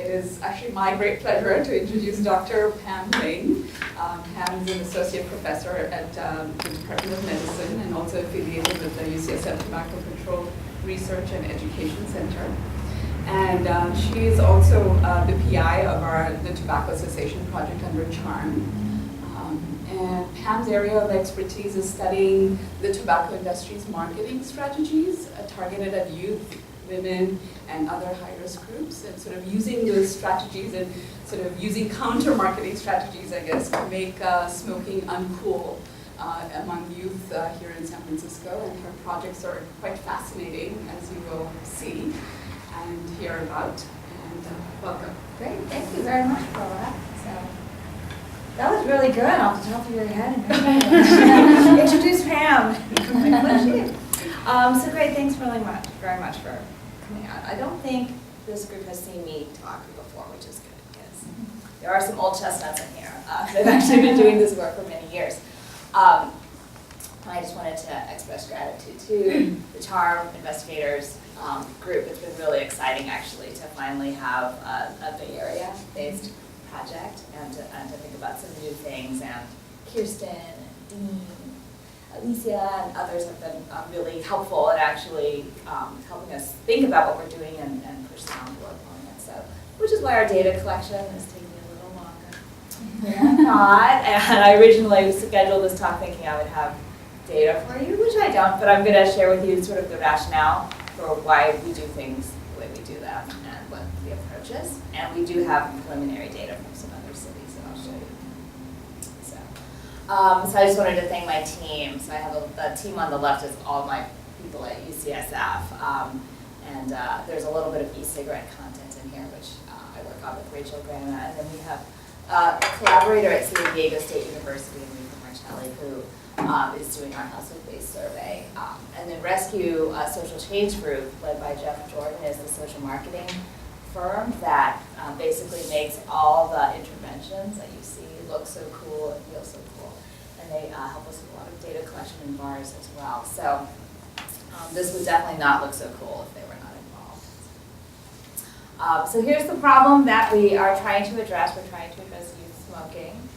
It is actually my great pleasure to introduce Dr. Pam Ling. Pam is an associate professor at the Department of Medicine and also affiliated with the UCSF Tobacco Control Research and Education Center. And she is also the PI of the Tobacco Cessation Project under CHARM. And Pam's area of expertise is studying the tobacco industry's marketing strategies targeted at youth, women, and other high-risk groups, and sort of using those strategies and sort of using counter-marketing strategies, I guess, to make smoking uncool among youth here in San Francisco. And her projects are quite fascinating, as you will see and hear about. And welcome. Great, thank you very much, Paula. That was really good off the top of your head. Introduce Pam. So great, thanks very much for coming out. I don't think this group has seen me talk before, which is good because there are some old chestnuts in here. They've actually been doing this work for many years. I just wanted to express gratitude to the CHARM investigators group. It's been really exciting actually to finally have a Bay Area-based project and to think about some new things. And Kirsten and Dean, Alicia and others have been really helpful in actually helping us think about what we're doing and push the envelope on it. So, which is why our data collection is taking a little longer than I thought. And I originally scheduled this talk thinking I would have data for you, which I don't, but I'm going to share with you sort of the rationale for why we do things the way we do them and what the approach is. And we do have preliminary data from some other cities that I'll show you. So I just wanted to thank my team. So I have the team on the left is all my people at UCSF. And there's a little bit of e-cigarette content in here, which I work on with Rachel Graham. And then we have a collaborator at San Diego State University, Lisa Marcelli, who is doing our household-based survey. And then Rescue Social Change Group, led by Jeff Jordan, is the social marketing firm that basically makes all the interventions that you see look so cool and feel so cool. And they help us with a lot of data collection in bars as well. So this would definitely not look so cool if they were not involved. So here's the problem that we are trying to address. We're trying to address youth smoking.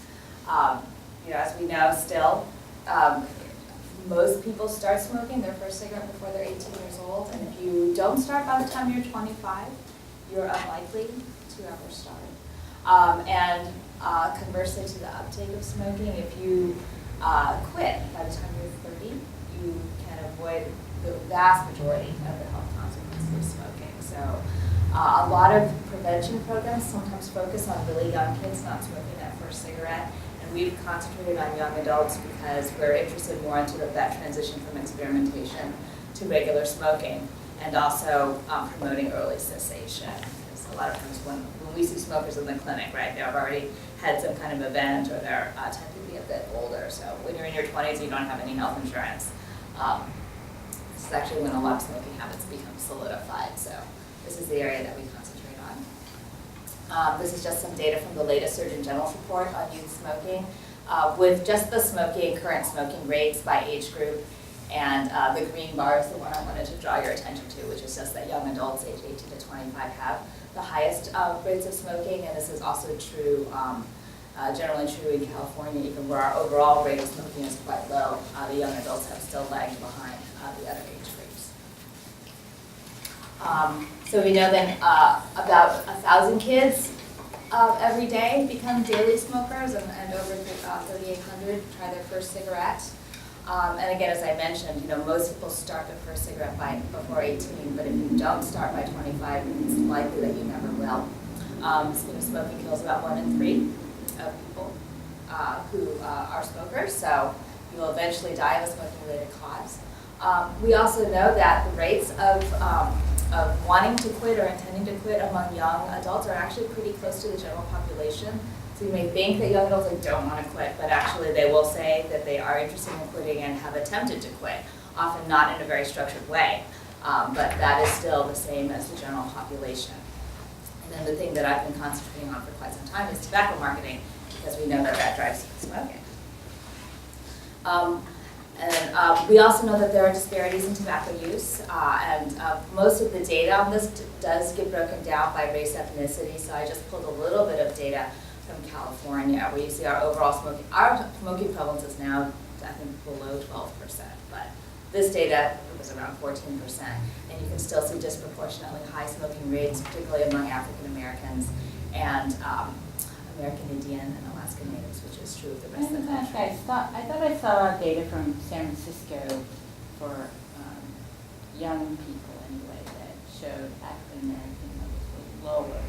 As we know still, most people start smoking their first cigarette before they're 18 years old. And if you don't start by the time you're 25, you're unlikely to ever start. Conversely to the uptake of smoking, if you quit by the time you're 30, you can avoid the vast majority of the health consequences of smoking. So a lot of prevention programs sometimes focus on really young kids not smoking that first cigarette. And we've concentrated on young adults because we're interested more in sort of that transition from experimentation to regular smoking and also promoting early cessation. Because a lot of times when we see smokers in the clinic, right, they've already had some kind of event or they're tend to be a bit older. So when you're in your 20s and you don't have any health insurance, this is actually when a lot of smoking habits become solidified. So this is the area that we concentrate on. This is just some data from the latest Surgeon General's report on youth smoking with just the current smoking rates by age group. And the green bar is the one I wanted to draw your attention to, which is just that young adults aged 18 to 25 have the highest rates of smoking, and this is also true, generally true in California, even where our overall rate of smoking is quite low. The young adults have still lagged behind the other age groups. So we know that about 1,000 kids every day become daily smokers, and over 3,800 try their first cigarette. And again, as I mentioned, most people start their first cigarette before 18, but if you don't start by 25, it's likely that you never will. Smoking kills about 1 in 3 of people who are smokers, so you will eventually die of a smoking-related cause. We also know that the rates of wanting to quit or intending to quit among young adults are actually pretty close to the general population. So you may think that young adults don't want to quit, but actually they will say that they are interested in quitting and have attempted to quit, often not in a very structured way, but that is still the same as the general population. And then the thing that I've been concentrating on for quite some time is tobacco marketing, because we know that that drives smoking. And we also know that there are disparities in tobacco use, and most of the data on this does get broken down by race ethnicity, so I just pulled a little bit of data from California, where you see our overall smoking prevalence is now, I think, below 12%, but this data was around 14%, and you can still see disproportionately high smoking rates, particularly among African Americans and American Indian and Alaska Natives, which is true of the rest of the country. I thought I saw data from San Francisco for young people anyway that showed African American levels were lower.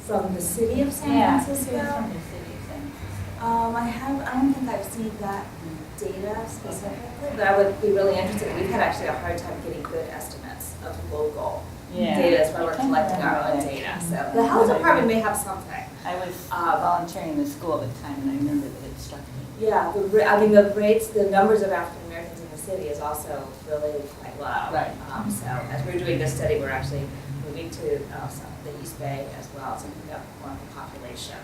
From the city of San Francisco? Yeah, from the city of San Francisco. I don't think I've seen that data specifically, but I would be really interested. We've had actually a hard time getting good estimates of local data as well. We're collecting our own data. So the health department may have something. I was volunteering in the school at the time, and I remember that it struck me. Yeah, the numbers of African Americans in the city is also really quite low. Right. So as we're doing this study, we're actually moving to the East Bay as well to pick up more of the population.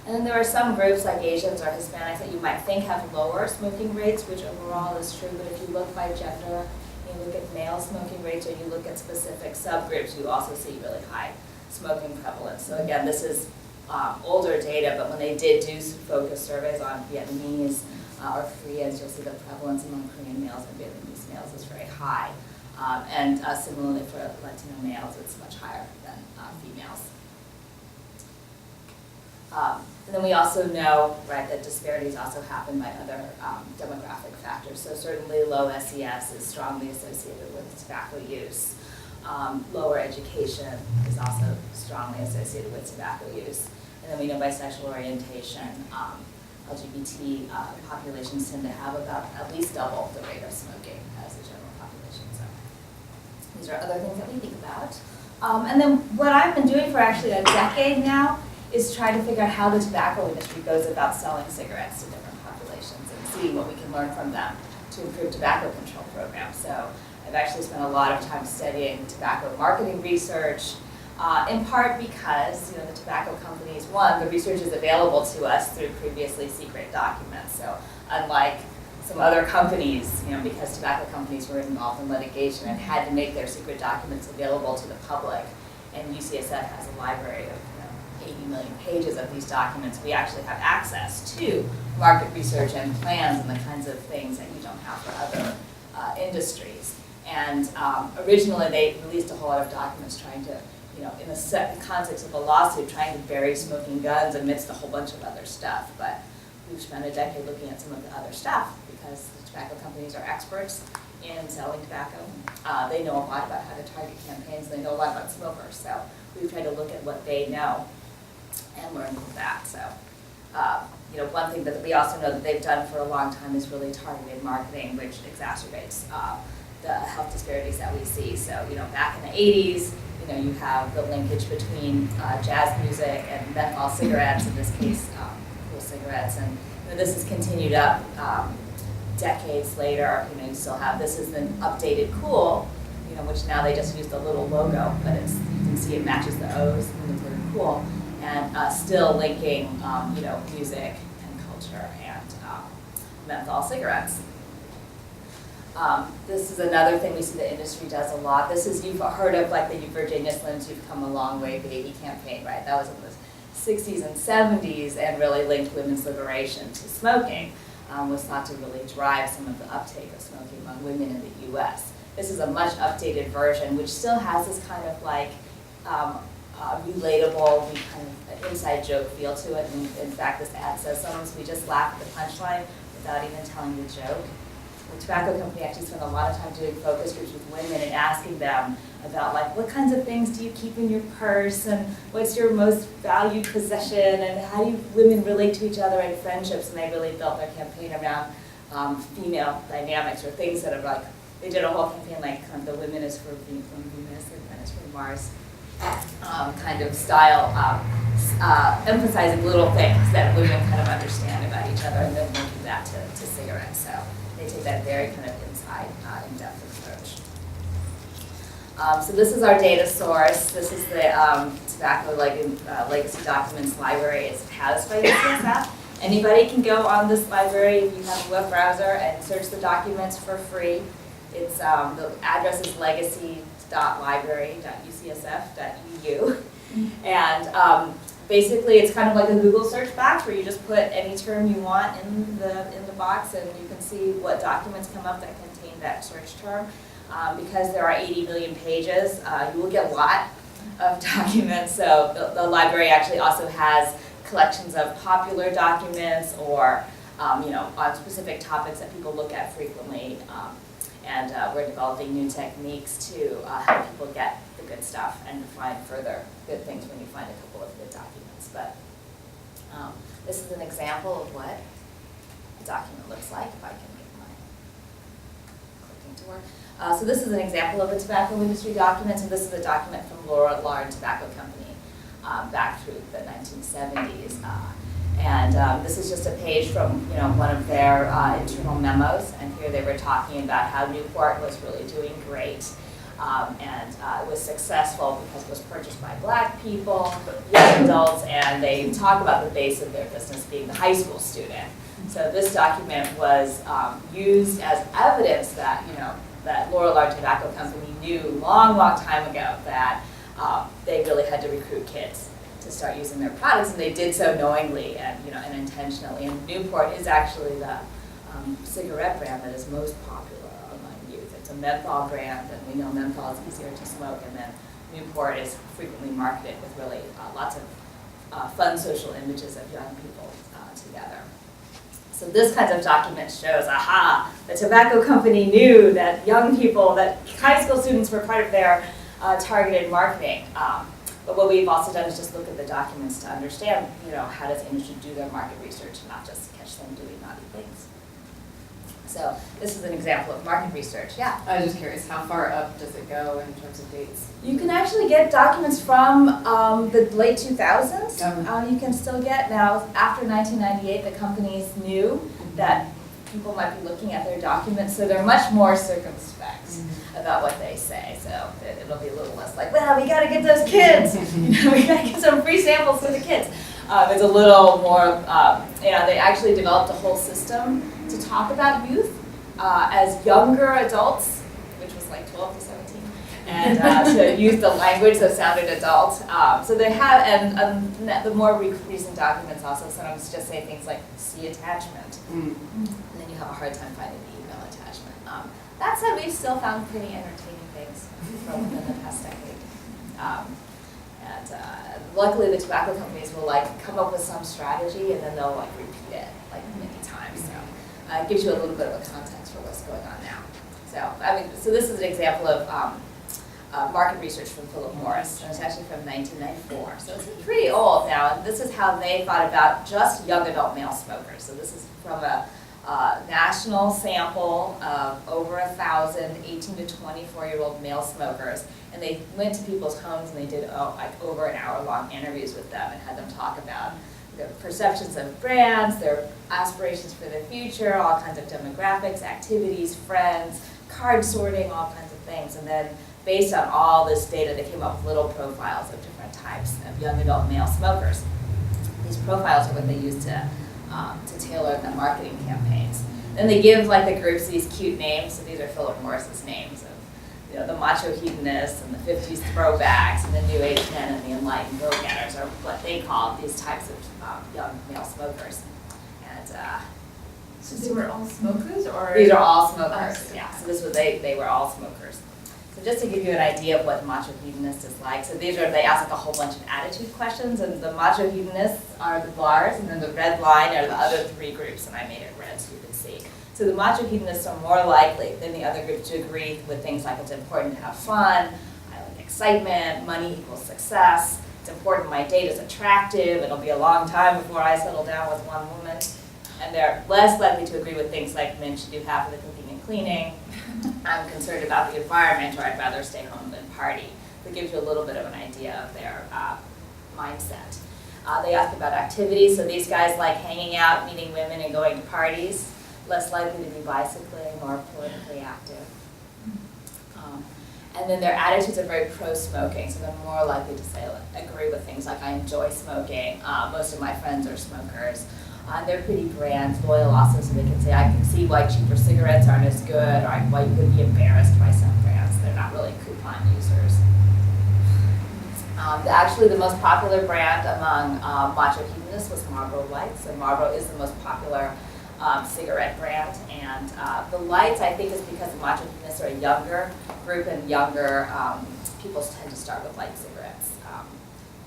And then there are some groups like Asians or Hispanics that you might think have lower smoking rates, which overall is true, but if you look by gender, you look at male smoking rates or you look at specific subgroups, you also see really high smoking prevalence. So again, this is older data, but when they did do focus surveys on Vietnamese or Koreans, you'll see the prevalence among Korean males and Vietnamese males is very high. And similarly for Latino males, it's much higher than females. And then we also know, right, that disparities also happen by other demographic factors. So certainly low SES is strongly associated with tobacco use. Lower education is also strongly associated with tobacco use. And then we know by sexual orientation, LGBT populations tend to have about at least double the rate of smoking as the general population. So these are other things that we think about. And then what I've been doing for actually a decade now is trying to figure out how the tobacco industry goes about selling cigarettes to different populations and see what we can learn from them to improve tobacco control programs. So I've actually spent a lot of time studying tobacco marketing research, in part because the tobacco companies, one, the research is available to us through previously secret documents. So unlike some other companies, because tobacco companies were involved in litigation and had to make their secret documents available to the public, and UCSF has a library of 80 million pages of these documents, we actually have access to market research and plans and the kinds of things that you don't have for other industries. And originally they released a whole lot of documents trying to, in the context of a lawsuit, trying to bury smoking guns amidst a whole bunch of other stuff. But we've spent a decade looking at some of the other stuff because the tobacco companies are experts in selling tobacco. They know a lot about how to target campaigns. They know a lot about smokers. So we've tried to look at what they know and learn from that. So, one thing that we also know that they've done for a long time is really targeted marketing, which exacerbates the health disparities that we see. So, back in the 80s, you have the linkage between jazz music and menthol cigarettes, in this case, cool cigarettes, and this has continued up decades later. You still have, this is an updated cool, which now they just use the little logo, but you can see it matches the O's in the word cool. And still linking, music and culture and menthol cigarettes. This is another thing we see the industry does a lot. This is, you've heard of like the Virginia Slims, You've Come a Long Way baby campaign, right? That was in the 60s and 70s and really linked women's liberation to smoking. Was thought to really drive some of the uptake of smoking among women in the US. This is a much updated version, which still has this kind of like, relatable, kind of inside joke feel to it. And in fact, this ad says sometimes we just laugh at the punchline without even telling the joke. The tobacco company actually spent a lot of time doing focus groups with women and asking them about like, what kinds of things do you keep in your purse and what's your most valued possession and how do women relate to each other in friendships, and they really built their campaign around female dynamics or things that are like, they did a whole campaign like kind of the women is for Venus and men is for Mars. Kind of style, emphasizing little things that women kind of understand about each other and then linking that to cigarettes. So they take that very kind of inside, in-depth approach. So this is our data source. This is the Tobacco Legacy Documents Library. It's housed by UCSF. Anybody can go on this library if you have a web browser and search the documents for free. It's the address is legacy.library.ucsf.edu, and basically it's kind of like a Google search box where you just put any term you want in the box, and you can see what documents come up that contain that search term. Because there are 80 million pages, you will get a lot of documents. So the library actually also has collections of popular documents or on specific topics that people look at frequently. And we're developing new techniques to help people get the good stuff and find further good things when you find a couple of good documents. But this is an example of what a document looks like, if I can get my clicking to work. So this is an example of a tobacco industry document, and this is a document from Laura Lard Tobacco Company back through the 1970s. This is just a page from one of their internal memos, and here they were talking about how Newport was really doing great, it was successful because it was purchased by Black people, young adults, and they talk about the base of their business being the high school student. So this document was used as evidence that that Laura Lard Tobacco Company knew long time ago that they really had to recruit kids to start using their products, and they did so knowingly and and intentionally. And Newport is actually the cigarette brand that is most popular among youth. It's a menthol brand, and we know menthol is easier to smoke, and then Newport is frequently marketed with really lots of fun social images of young people together. So this kind of document shows, aha, the tobacco company knew that young people, that high school students were part of their targeted marketing. But what we've also done is just look at the documents to understand, how does the industry do their market research, not just catch them doing naughty things. So this is an example of market research, yeah. I was just curious, how far up does it go in terms of dates? You can actually get documents from the late 2000s. You can still get now, after 1998, the companies knew that people might be looking at their documents, so they're much more circumspect about what they say. So it'll be a little less like, well, we gotta get those kids. We gotta get some free samples for the kids. It's a little more, they actually developed a whole system to talk about youth as younger adults, which was like 12 to 17, and to use the language that sounded adult. So they have, and the more recent documents also sometimes just say things like, see attachment, and then you have a hard time finding the email attachment. That said, we've still found pretty entertaining things from within the past decade. Luckily, the tobacco companies will come up with some strategy, and then they'll repeat it many times. So it gives you a little bit of a context for what's going on now. So this is an example of market research from Philip Morris. And it's actually from 1994. So it's pretty old now, and this is how they thought about just young adult male smokers. So this is from a national sample of over 1,000 18 to 24-year-old male smokers, and they went to people's homes and they did over an hour-long interviews with them and had them talk about their perceptions of brands, their aspirations for the future, all kinds of demographics, activities, friends, card sorting, all kinds of things. And then based on all this data, they came up with little profiles of different types of young adult male smokers. These profiles are what they use to tailor the marketing campaigns. Then they give the groups these cute names. So these are Philip Morris's names of the macho hedonists and the 50s throwbacks and the new age men and the enlightened go-getters are what they call these types of young male smokers. And So they were all smokers, or? these are all smokers. Oh, Yeah. So this was they were all smokers. So just to give you an idea of what macho hedonist is like, so they ask a whole bunch of attitude questions, and the macho hedonists are the bars, and then the red line are the other three groups, and I made it red so you can see. So the macho hedonists are more likely than the other groups to agree with things like it's important to have fun, I like excitement, money equals success, it's important my date is attractive, it'll be a long time before I settle down with one woman. And they're less likely to agree with things like men should do half of the cooking and cleaning, I'm concerned about the environment, or I'd rather stay home than party. That gives you a little bit of an idea of their mindset. They ask about activities, so these guys like hanging out, meeting women, and going to parties. Less likely to be bicycling or politically active. And then their attitudes are very pro-smoking, so they're more likely to say, agree with things like, I enjoy smoking, most of my friends are smokers. They're pretty brand loyal also, so they can say, I can see why cheaper cigarettes aren't as good, or why you would be embarrassed by some brands. They're not really coupon users. Actually, the most popular brand among macho hedonists was Marlboro Lights. So Marlboro is the most popular cigarette brand. And the lights, I think, is because the macho hedonists are a younger group, and younger people tend to start with light cigarettes.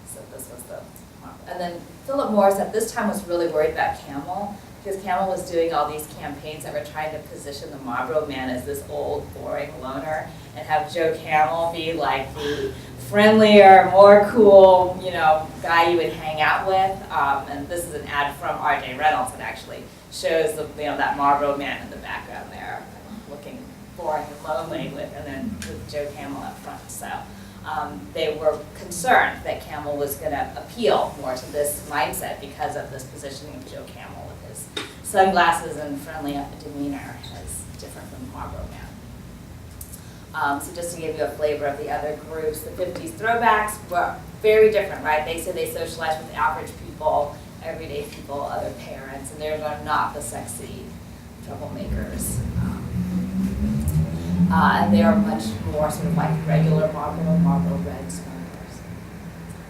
So this was the Marlboro. And then Philip Morris at this time was really worried about Camel, because Camel was doing all these campaigns that were trying to position the Marlboro Man as this old, boring loner, and have Joe Camel be like the friendlier, more cool, guy you would hang out with. And this is an ad from R.J. Reynolds that actually shows that Marlboro Man in the background there, looking boring and lonely, and then with Joe Camel up front. So they were concerned that Camel was going to appeal more to this mindset because of this positioning of Joe Camel with his sunglasses and friendly demeanor, as different from the Marlboro Man. So just to give you a flavor of the other groups, the 50s throwbacks were very different, right? They said they socialized with average people, everyday people, other parents, and they were not the sexy troublemakers. And they are much more sort of like regular Marlboro Red smokers.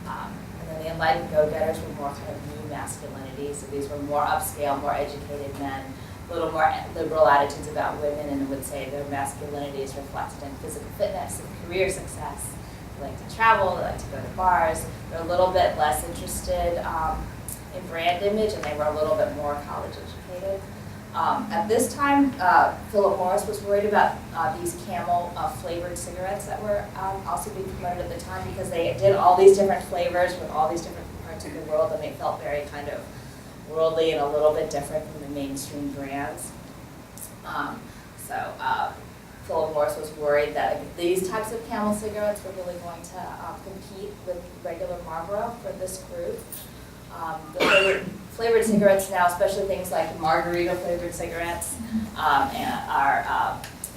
And then the enlightened go-getters were more kind of new masculinity, so these were more upscale, more educated men, a little more liberal attitudes about women, and would say their masculinity is reflected in physical fitness and career success. They like to travel, they like to go to bars. They're a little bit less interested in brand image, and they were a little bit more college educated. At this time, Philip Morris was worried about these Camel flavored cigarettes that were also being promoted at the time, because they did all these different flavors with all these different parts of the world, and they felt very kind of worldly and a little bit different from the mainstream brands. Philip Morris was worried that these types of Camel cigarettes were really going to compete with regular Marlboro for this group. The flavored cigarettes now, especially things like margarita flavored cigarettes, are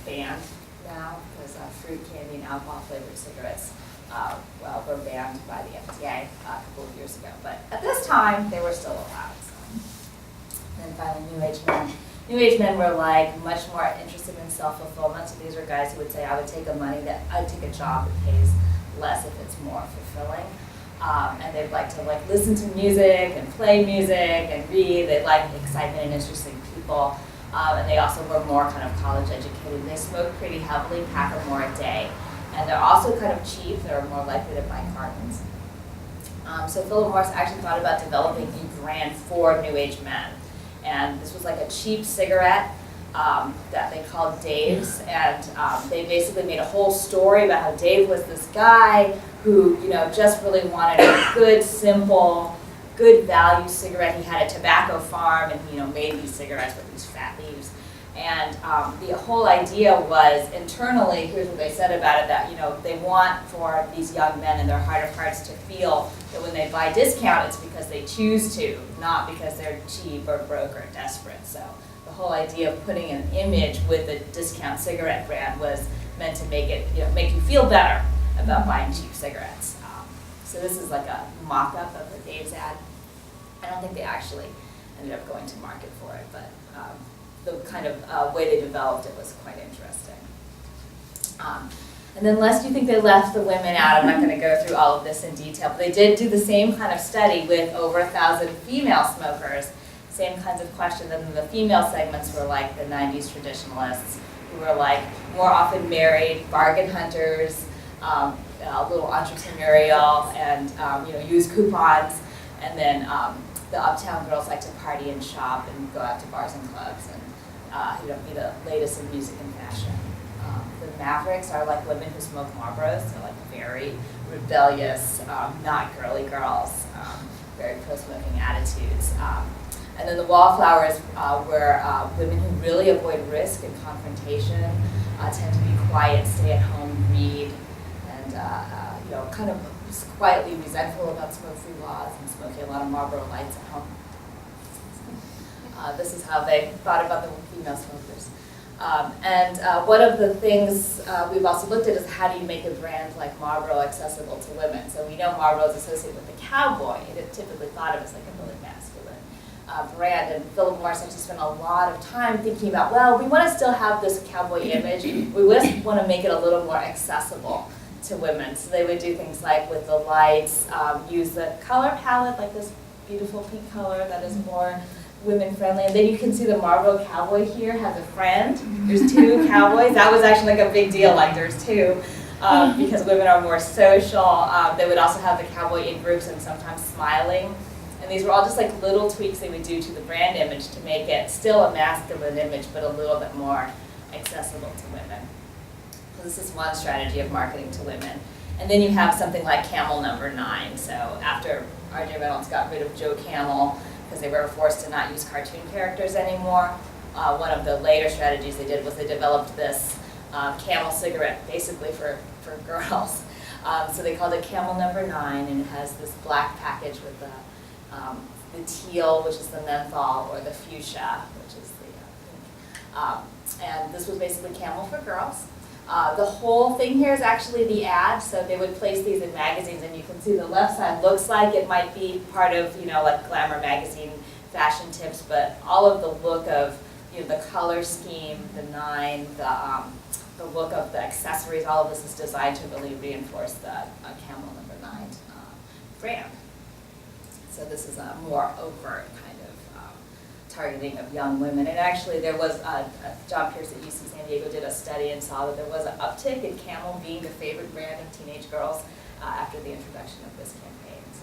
banned now, because fruit candy and alcohol flavored cigarettes were banned by the FDA a couple of years ago. But at this time, they were still allowed. And then finally, New Age men. New Age men were like much more interested in self-fulfillment. So these are guys who would say, I'd take a job that pays less if it's more fulfilling. And they'd like to listen to music and play music and read. They like excitement and interesting people. And they also were more kind of college educated. They smoked pretty heavily, pack or more a day. And they're also kind of cheap. They're more likely to buy cartons. So Philip Morris actually thought about developing a brand for New Age men. And this was like a cheap cigarette that they called Dave's. And they basically made a whole story about how Dave was this guy who, just really wanted a good, simple, good value cigarette. He had a tobacco farm, and made these cigarettes with these fat leaves. And the whole idea was internally, here's what they said about it, that they want for these young men in their heart of hearts to feel that when they buy discount, it's because they choose to, not because they're cheap or broke or desperate. So the whole idea of putting an image with a discount cigarette brand was meant to make it, make you feel better about buying cheap cigarettes. So this is like a mock-up of the Dave's ad. I don't think they actually ended up going to market for it, but the kind of way they developed it was quite interesting. And then lest you think they left the women out, I'm not going to go through all of this in detail, but they did do the same kind of study with over 1,000 female smokers, same kinds of questions, and then the female segments were like the 90s traditionalists, who were like more often married, bargain hunters, a little entrepreneurial, and use coupons, and then the uptown girls like to party and shop and go out to bars and clubs and be the latest in music and fashion. The Mavericks are like women who smoke Marlboros. They're like very rebellious, not girly girls, very pro-smoking attitudes. And then the Wallflowers were women who really avoid risk and confrontation, tend to be quiet, stay at home, read, and kind of just quietly resentful about smoke-free laws and smoking a lot of Marlboro Lights at home. This is how they thought about the female smokers. One of the things we've also looked at is how do you make a brand like Marlboro accessible to women? So we know Marlboro is associated with the cowboy. It is typically thought of as like a really masculine brand, and Philip Morris actually spent a lot of time thinking about, well, we want to still have this cowboy image, we just want to make it a little more accessible to women. So they would do things like with the lights, use the color palette, like this beautiful pink color that is more women friendly. And then you can see the Marlboro cowboy here has a friend. There's two cowboys. That was actually like a big deal, like there's two, because women are more social. They would also have the cowboy in groups and sometimes smiling. And these were all just like little tweaks they would do to the brand image to make it still a masculine image, but a little bit more accessible to women. So this is one strategy of marketing to women. And then you have something like Camel number 9. So after R.J. Reynolds got rid of Joe Camel, because they were forced to not use cartoon characters anymore, one of the later strategies they did was they developed this Camel cigarette, basically for girls. So they called it Camel number 9, and it has this black package with the teal, which is the menthol, or the fuchsia, which is the pink. And this was basically Camel for girls. The whole thing here is actually the ad, so they would place these in magazines, and you can see the left side looks like it might be part of, like Glamour magazine fashion tips, but all of the look of, the color scheme, the 9, the look of the accessories, all of this is designed to really reinforce the Camel number 9 brand. So this is a more overt kind of targeting of young women. And actually there was, John Pierce at UC San Diego did a study and saw that there was an uptick in Camel being the favorite brand of teenage girls after the introduction of this campaign. So,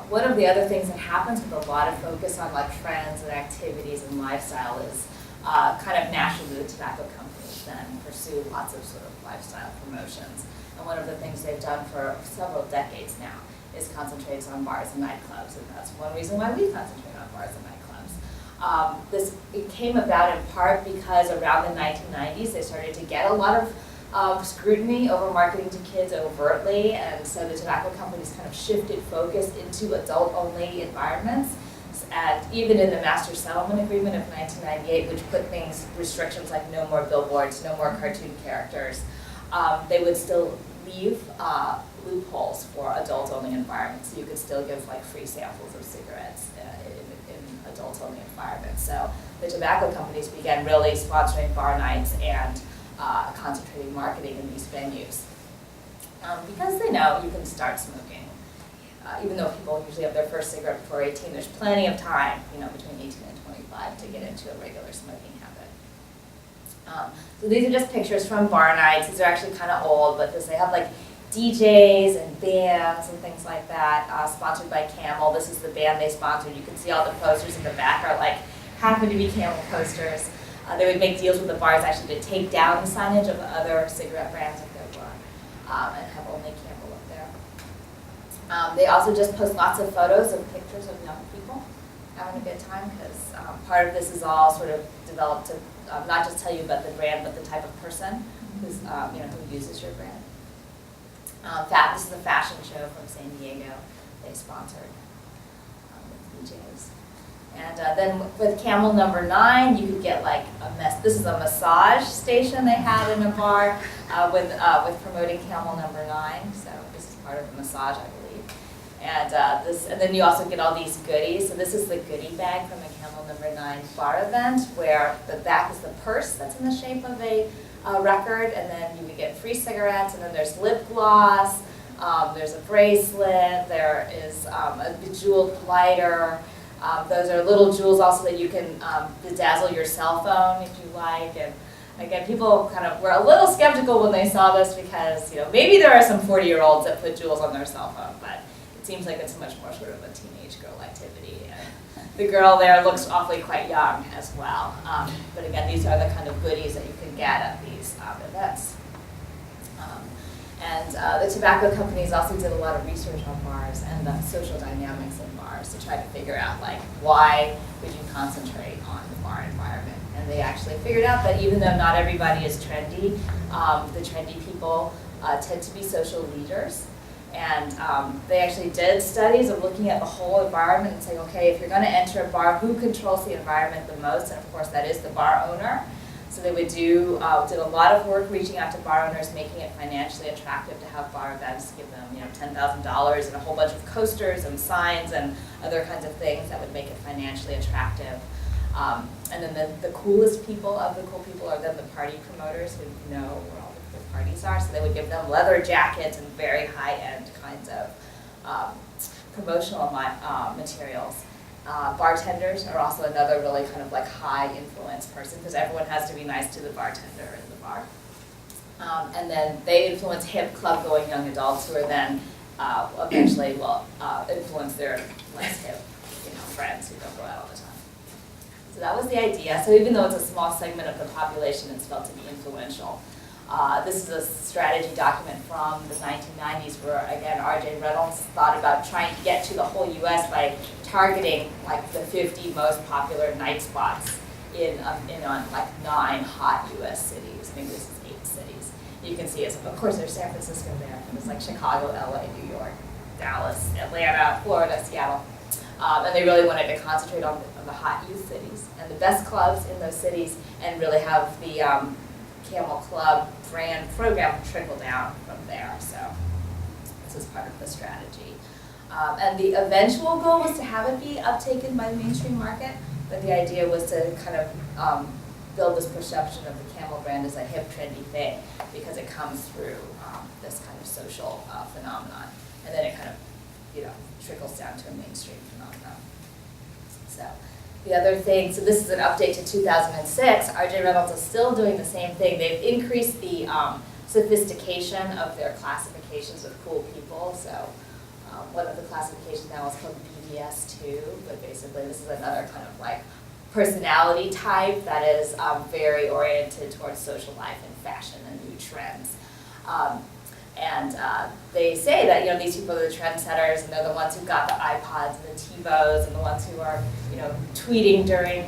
one of the other things that happens with a lot of focus on like trends and activities and lifestyle is kind of naturally the tobacco companies then pursue lots of sort of lifestyle promotions. And one of the things they've done for several decades now is concentrates on bars and nightclubs, and that's one reason why we concentrate on bars and nightclubs. It came about in part because around the 1990s they started to get a lot of scrutiny over marketing to kids overtly, and so the tobacco companies kind of shifted focus into adult-only environments. And even in the Master Settlement Agreement of 1998, which put restrictions like no more billboards, no more cartoon characters, they would still leave loopholes for adult-only environments. So you could still give like free samples of cigarettes in adult-only environments. So the tobacco companies began really sponsoring bar nights and concentrating marketing in these venues. Because they know you can start smoking. Even though people usually have their first cigarette before 18, there's plenty of time, between 18 and 25 to get into a regular smoking habit. So these are just pictures from bar nights. These are actually kind of old, but they have like DJs and bands and things like that, sponsored by Camel. This is the band they sponsored. You can see all the posters in the back are like, happen to be Camel posters. They would make deals with the bars actually to take down the signage of the other cigarette brands if there were, and have only Camel up there. They also just post lots of photos and pictures of young people having a good time, because part of this is all sort of developed to not just tell you about the brand, but the type of person who's, who uses your brand. This is a fashion show from San Diego they sponsored with DJs. And then with Camel number 9, you could get like this is a massage station they had in a bar with promoting Camel number 9. So this is part of the massage, I believe. And then you also get all these goodies. So this is the goodie bag from the Camel number 9 bar event, where the back is the purse that's in the shape of a record, and then you would get free cigarettes, and then there's lip gloss, there's a bracelet, there is a bejeweled lighter. Those are little jewels also that you can bedazzle your cell phone if you like. And again, people kind of were a little skeptical when they saw this because, maybe there are some 40-year-olds that put jewels on their cell phone, but it seems like it's much more sort of a teenage girl activity. And the girl there looks awfully quite young as well. But again, these are the kind of goodies that you can get at these events. And the tobacco companies also did a lot of research on bars and the social dynamics in bars to try to figure out, why would you concentrate on the bar environment? And they actually figured out that even though not everybody is trendy, the trendy people tend to be social leaders. And they actually did studies of looking at the whole environment and saying, okay, if you're going to enter a bar, who controls the environment the most? And of course, that is the bar owner. So they would did a lot of work reaching out to bar owners, making it financially attractive to have bar events, give them, $10,000 and a whole bunch of coasters and signs and other kinds of things that would make it financially attractive. And then the coolest people of the cool people are then the party promoters who know where all the parties are. So they would give them leather jackets and very high-end kinds of promotional materials. Bartenders are also another really kind of like high influence person because everyone has to be nice to the bartender in the bar. And then they influence hip club going young adults who are then eventually will influence their less hip friends who don't go out all the time. So that was the idea. So even though it's a small segment of the population, it's felt to be influential. This is a strategy document from the 1990s where, again, R.J. Reynolds thought about trying to get to the whole U.S. by targeting like the 50 most popular night spots in like 9 hot U.S. cities. Maybe this is 8 cities. You can see, of course, there's San Francisco there. There's like Chicago, L.A., New York, Dallas, Atlanta, Florida, Seattle. And they really wanted to concentrate on the hot youth cities and the best clubs in those cities and really have the Camel Club brand program trickle down from there. So this is part of the strategy. And the eventual goal was to have it be uptaken by the mainstream market, but the idea was to kind of build this perception of the Camel brand as a hip, trendy thing because it comes through this kind of social phenomenon. And then it kind of trickles down to a mainstream phenomenon. So the other thing, so this is an update to 2006. R.J. Reynolds is still doing the same thing. They've increased the sophistication of their classifications of cool people. So one of the classifications now is called BDS2, but basically this is another kind of like personality type that is very oriented towards social life and fashion and new trends. And they say that these people are the trendsetters, and they're the ones who got the iPods and the TiVos, and the ones who are tweeting during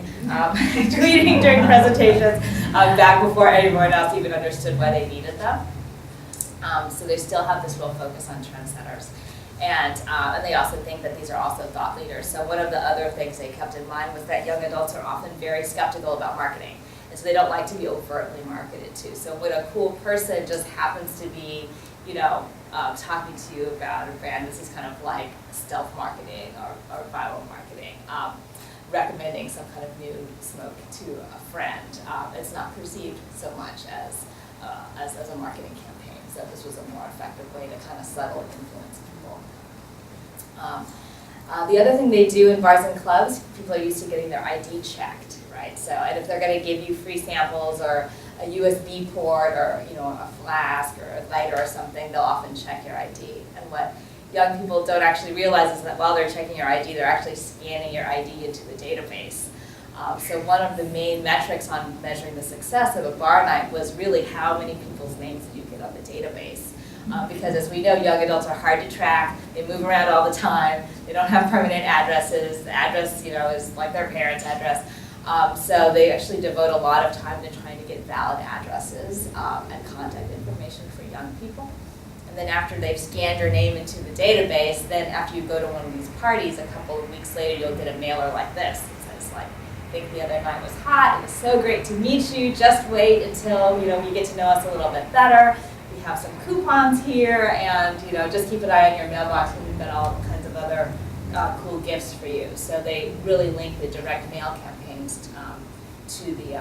tweeting during presentations back before anyone else even understood why they needed them. So they still have this real focus on trendsetters, and they also think that these are also thought leaders. So one of the other things they kept in mind was that young adults are often very skeptical about marketing. And so they don't like to be overtly marketed to. So when a cool person just happens to be talking to you about a brand, this is kind of like stealth marketing or viral marketing, recommending some kind of new smoke to a friend. It's not perceived so much as a marketing campaign. So this was a more effective way to kind of subtle influence people. The other thing they do in bars and clubs, people are used to getting their ID checked, right? So, and if they're going to give you free samples or a USB port or a flask or a lighter or something, they'll often check your ID. And what young people don't actually realize is that while they're checking your ID, they're actually scanning your ID into the database. So one of the main metrics on measuring the success of a bar night was really how many people's names did you get on the database. Because as we know, young adults are hard to track. They move around all the time. They don't have permanent addresses. The address, is like their parents' address. So they actually devote a lot of time to trying to get valid addresses and contact information for young people. And then after they've scanned your name into the database, then after you go to one of these parties, a couple of weeks later, you'll get a mailer like this. It says like, I think the other night was hot. It was so great to meet you. Just wait until you get to know us a little bit better. We have some coupons here, and just keep an eye on your mailbox, and we've got all kinds of other cool gifts for you. So they really link the direct mail campaigns to the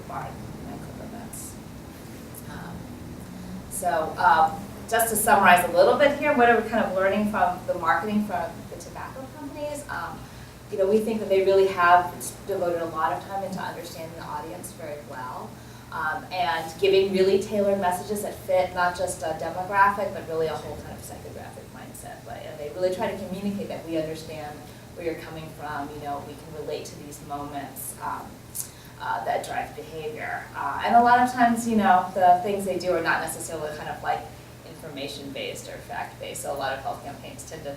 bar nightclub events. Just to summarize a little bit here, what are we kind of learning from the marketing from the tobacco companies? We think that they really have devoted a lot of time into understanding the audience very well. And giving really tailored messages that fit not just a demographic, but really a whole kind of psychographic mindset. And they really try to communicate that we understand where you're coming from. We can relate to these moments that drive behavior. And a lot of times, the things they do are not necessarily kind of like information-based or fact-based. So a lot of health campaigns tend to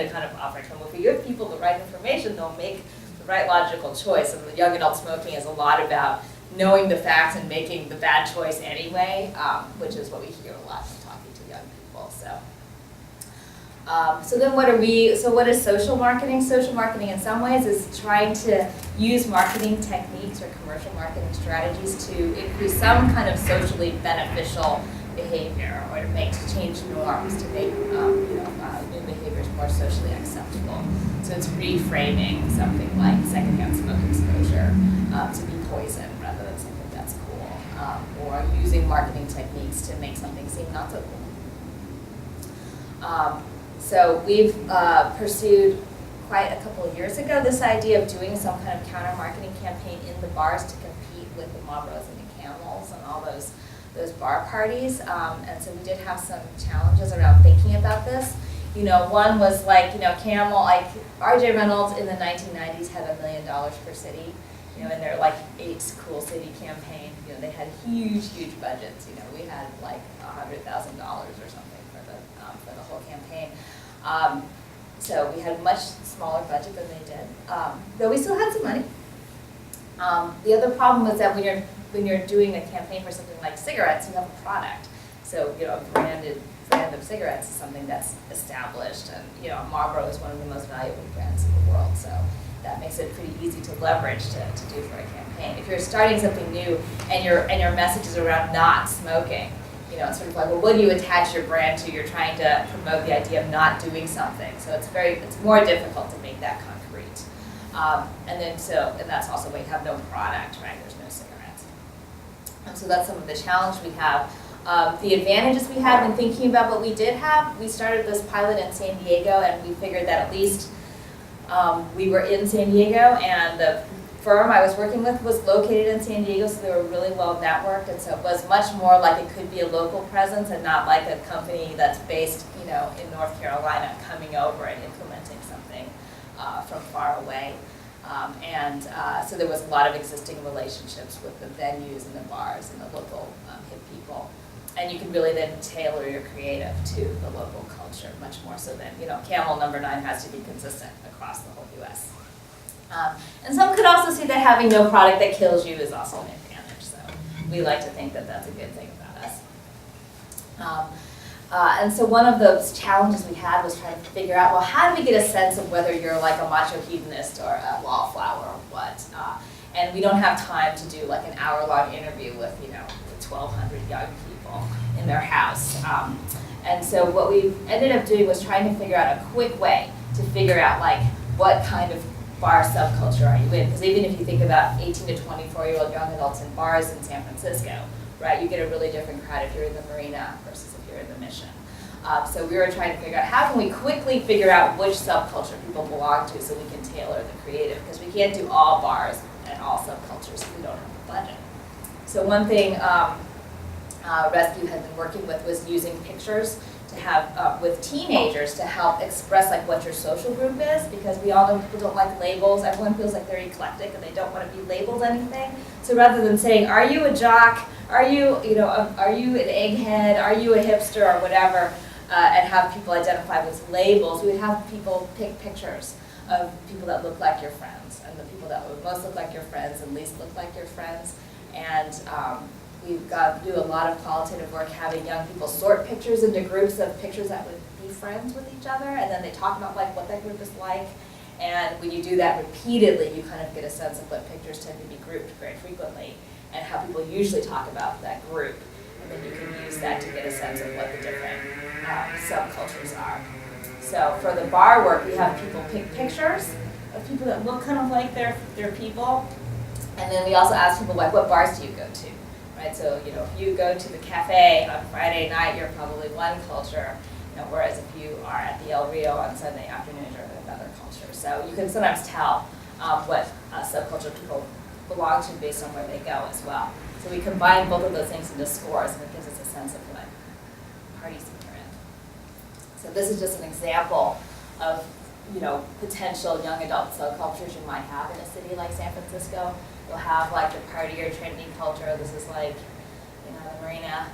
kind of offer, well, if you give people the right information, they'll make the right logical choice. And the young adult smoking is a lot about knowing the facts and making the bad choice anyway, which is what we hear a lot from talking to young people. So So then what is social marketing? Social marketing in some ways is trying to use marketing techniques or commercial marketing strategies to increase some kind of socially beneficial behavior or to change norms to make new behaviors more socially acceptable. So it's reframing something like secondhand smoke exposure to be poison rather than something that's cool, or using marketing techniques to make something seem not so cool. So we've pursued quite a couple of years ago this idea of doing some kind of counter-marketing campaign in the bars to compete with the Marlboros and the Camels and all those bar parties. And so we did have some challenges around thinking about this. One was like, Camel, like R.J. Reynolds in the 1990s had $1 million per city. In their like 8 Cool City campaign, they had huge budgets. We had like $100,000 or something for the whole campaign. So we had a much smaller budget than they did, though we still had some money. The other problem was that when you're doing a campaign for something like cigarettes, you have a product. So a brand of cigarettes is something that's established, and Marlboro is one of the most valuable brands in the world. So that makes it pretty easy to leverage to do for a campaign. If you're starting something new and your message is around not smoking, it's sort of like, well, what do you attach your brand to? You're trying to promote the idea of not doing something. So it's more difficult to make that concrete. And that's also when you have no product, right? There's no cigarettes. And so that's some of the challenge we have. The advantages we had when thinking about what we did have, we started this pilot in San Diego, and we figured that at least we were in San Diego, and the firm I was working with was located in San Diego, so they were really well networked, and so it was much more like it could be a local presence and not like a company that's based, in North Carolina coming over and implementing something from far away. So there was a lot of existing relationships with the venues and the bars and the local hip people. And you can really then tailor your creative to the local culture much more so than, Camel number 9 has to be consistent across the whole U.S. And some could also see that having no product that kills you is also an advantage. So we like to think that that's a good thing about us. And so one of those challenges we had was trying to figure out, well, how do we get a sense of whether you're like a macho hedonist or a wallflower or what? And we don't have time to do like an hour-long interview with, 1,200 young people in their house. And so what we ended up doing was trying to figure out a quick way to figure out like what kind of bar subculture are you in? Because even if you think about 18 to 24-year-old young adults in bars in San Francisco, right, you get a really different crowd if you're in the Marina versus if you're in the Mission. So we were trying to figure out how can we quickly figure out which subculture people belong to so we can tailor the creative, because we can't do all bars and all subcultures if we don't have the budget. So one thing Rescue had been working with was using pictures to have with teenagers to help express like what your social group is, because we all know people don't like labels. Everyone feels like they're eclectic and they don't want to be labeled anything. So rather than saying, are you a jock? Are you are you an egghead? Are you a hipster or whatever? And have people identify with labels, we would have people pick pictures of people that look like your friends, and the people that would most look like your friends and least look like your friends. And we've got to do a lot of qualitative work having young people sort pictures into groups of pictures that would be friends with each other, and then they talk about like what that group is like. And when you do that repeatedly, you kind of get a sense of what pictures tend to be grouped very frequently and how people usually talk about that group. And then you can use that to get a sense of what the different subcultures are. So for the bar work, we have people pick pictures of people that look kind of like their people. And then we also ask people, like, what bars do you go to? Right? So, if you go to the cafe on Friday night, you're probably one culture, whereas if you are at the El Rio on Sunday afternoon, you're another culture. So you can sometimes tell what subculture people belong to based on where they go as well. So we combine both of those things into scores, and it gives us a sense of what parties you're in. So this is just an example of, potential young adult subcultures you might have in a city like San Francisco. You'll have like the partier Trinity culture. This is like, the Marina.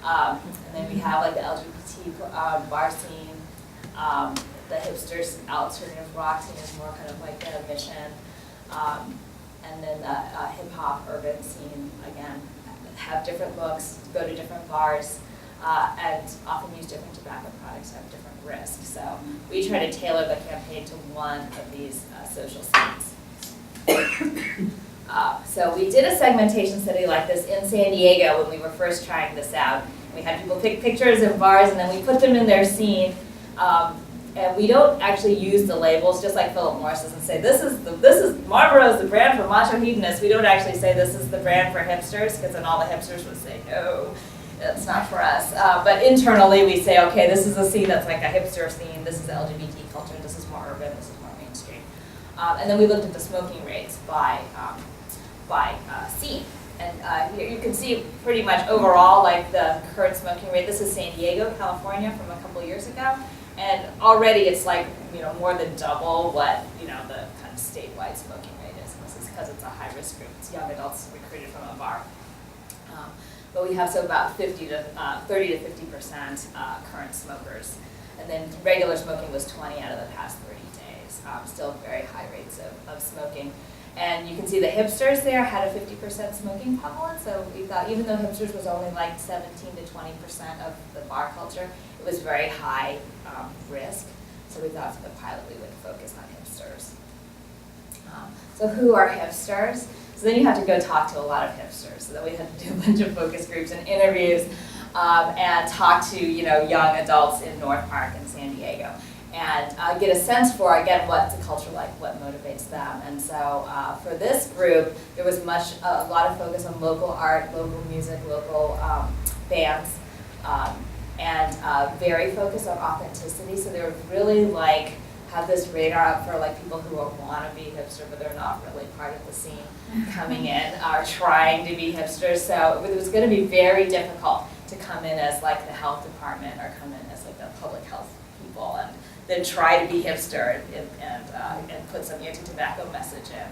And then we have like the LGBT bar scene. The hipsters alternative rock scene is more kind of like the Mission. And then the hip hop urban scene, again, have different looks, go to different bars. and often use different tobacco products have different risks. So we try to tailor the campaign to one of these social scenes. So we did a segmentation study like this in San Diego when we were first trying this out. We had people pick pictures of bars and then we put them in their scene. And we don't actually use the labels, just like Philip Morris doesn't say, this is Marlboro's the brand for macho hedonists. We don't actually say this is the brand for hipsters, because then all the hipsters would say, no, it's not for us. But internally we say, okay, this is a scene that's like a hipster scene, this is LGBT culture, this is more urban, this is more mainstream. And then we looked at the smoking rates by scene. And here you can see pretty much overall like the current smoking rate. This is San Diego, California from a couple years ago. And already it's like, more than double what, the kind of statewide smoking rate is. And this is because it's a high-risk group. It's young adults recruited from a bar. But we have about 30 to 50% current smokers. And then regular smoking was 20 out of the past 30 days. Still very high rates of smoking. And you can see the hipsters there had a 50% smoking prevalence. So we thought even though hipsters was only like 17 to 20% of the bar culture, it was very high risk. So we thought for the pilot we would focus on hipsters. So who are hipsters? So then you have to go talk to a lot of hipsters. So then we had to do a bunch of focus groups and interviews and talk to young adults in North Park and San Diego. And get a sense for, again, what's the culture like, what motivates them. And so for this group, there was a lot of focus on local art, local music, local bands, and very focused on authenticity. So they were really have this radar up for people who want to be hipster, but they're not really part of the scene coming in, are trying to be hipsters. So it was going to be very difficult to come in as the health department or come in as the public health people and then try to be hipster and put some anti-tobacco message in.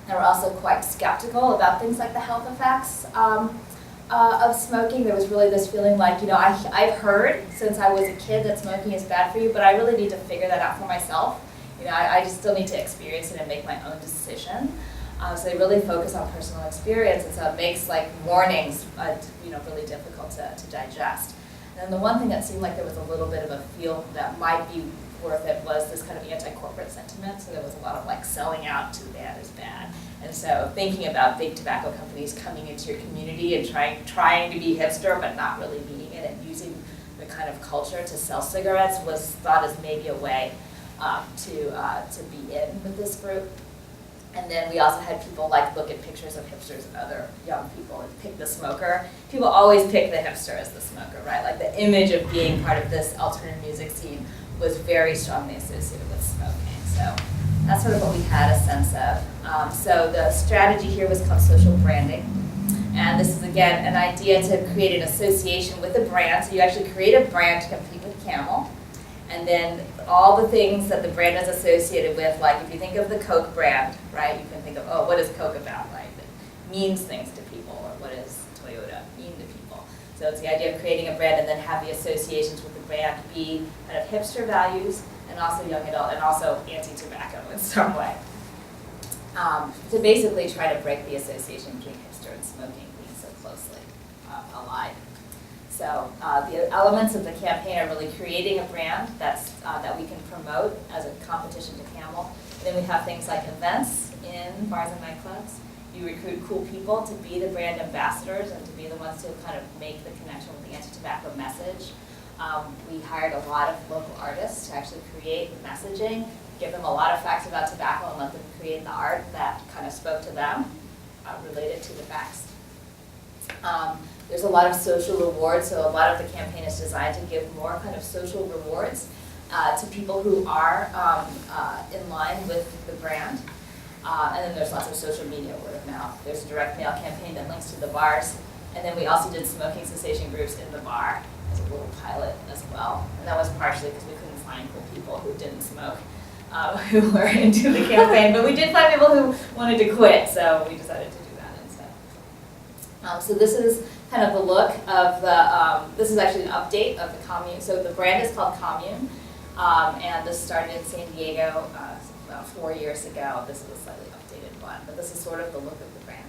They were also quite skeptical about things like the health effects of smoking. There was really this feeling I've heard since I was a kid that smoking is bad for you, but I really need to figure that out for myself. I just still need to experience it and make my own decision. So they really focus on personal experience, and so it makes warnings really difficult to digest. And the one thing that seemed like there was a little bit of a feel that might be worth it was this kind of anti-corporate sentiment. So there was a lot of selling out to bad is bad. And so thinking about big tobacco companies coming into your community and trying to be hipster but not really being it, and using the kind of culture to sell cigarettes was thought as maybe a way to be in with this group. And then we also had people look at pictures of hipsters and other young people and pick the smoker. People always pick the hipster as the smoker, right? The image of being part of this alternative music scene was very strongly associated with smoking. So that's sort of what we had a sense of. So the strategy here was called social branding. And this is, again, an idea to create an association with a brand. So you actually create a brand to compete with Camel. And then all the things that the brand is associated with, if you think of the Coke brand, right, you can think of, what is Coke about, right? It means things to people, or what does Toyota mean to people? So it's the idea of creating a brand and then have the associations with the brand be kind of hipster values and also young adult and also anti-tobacco in some way. To basically try to break the association between hipster and smoking being so closely allied. So the elements of the campaign are really creating a brand that we can promote as a competition to Camel. And then we have things like events in bars and nightclubs. You recruit cool people to be the brand ambassadors and to be the ones to kind of make the connection with the anti-tobacco message. We hired a lot of local artists to actually create the messaging, give them a lot of facts about tobacco, and let them create the art that kind of spoke to them related to the facts. There's a lot of social rewards, so a lot of the campaign is designed to give more kind of social rewards to people who are in line with the brand. And then there's lots of social media, word of mouth. There's a direct mail campaign that links to the bars. And then we also did smoking cessation groups in the bar as a little pilot as well. And that was partially because we couldn't find cool people who didn't smoke who were into the campaign. But we did find people who wanted to quit, so we decided to do that instead. So this is kind of the look of the, this is actually an update of the commune. So the brand is called Commune, and this started in San Diego about 4 years ago. This is a slightly updated one, but this is sort of the look of the brand.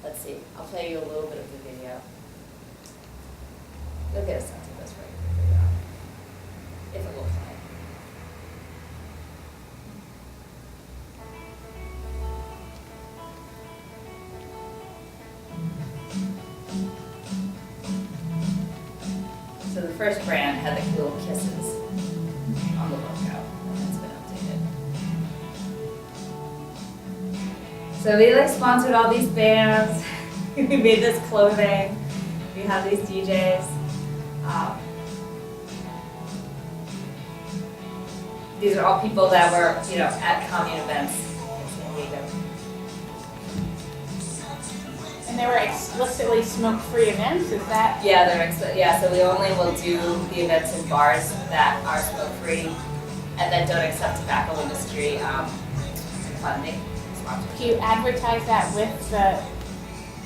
let's see, I'll play you a little bit of the video. You'll get a sense of this very quickly, if it will play. So the first brand had like little kisses on the logo, and it's been updated. So we like sponsored all these bands. We made this clothing. We have these DJs. These are all people that were, at commune events in San Diego. And they were explicitly smoke-free events, is that? Yeah, so we only will do the events in bars that are smoke-free and that don't accept tobacco industry funding. Do you advertise that with the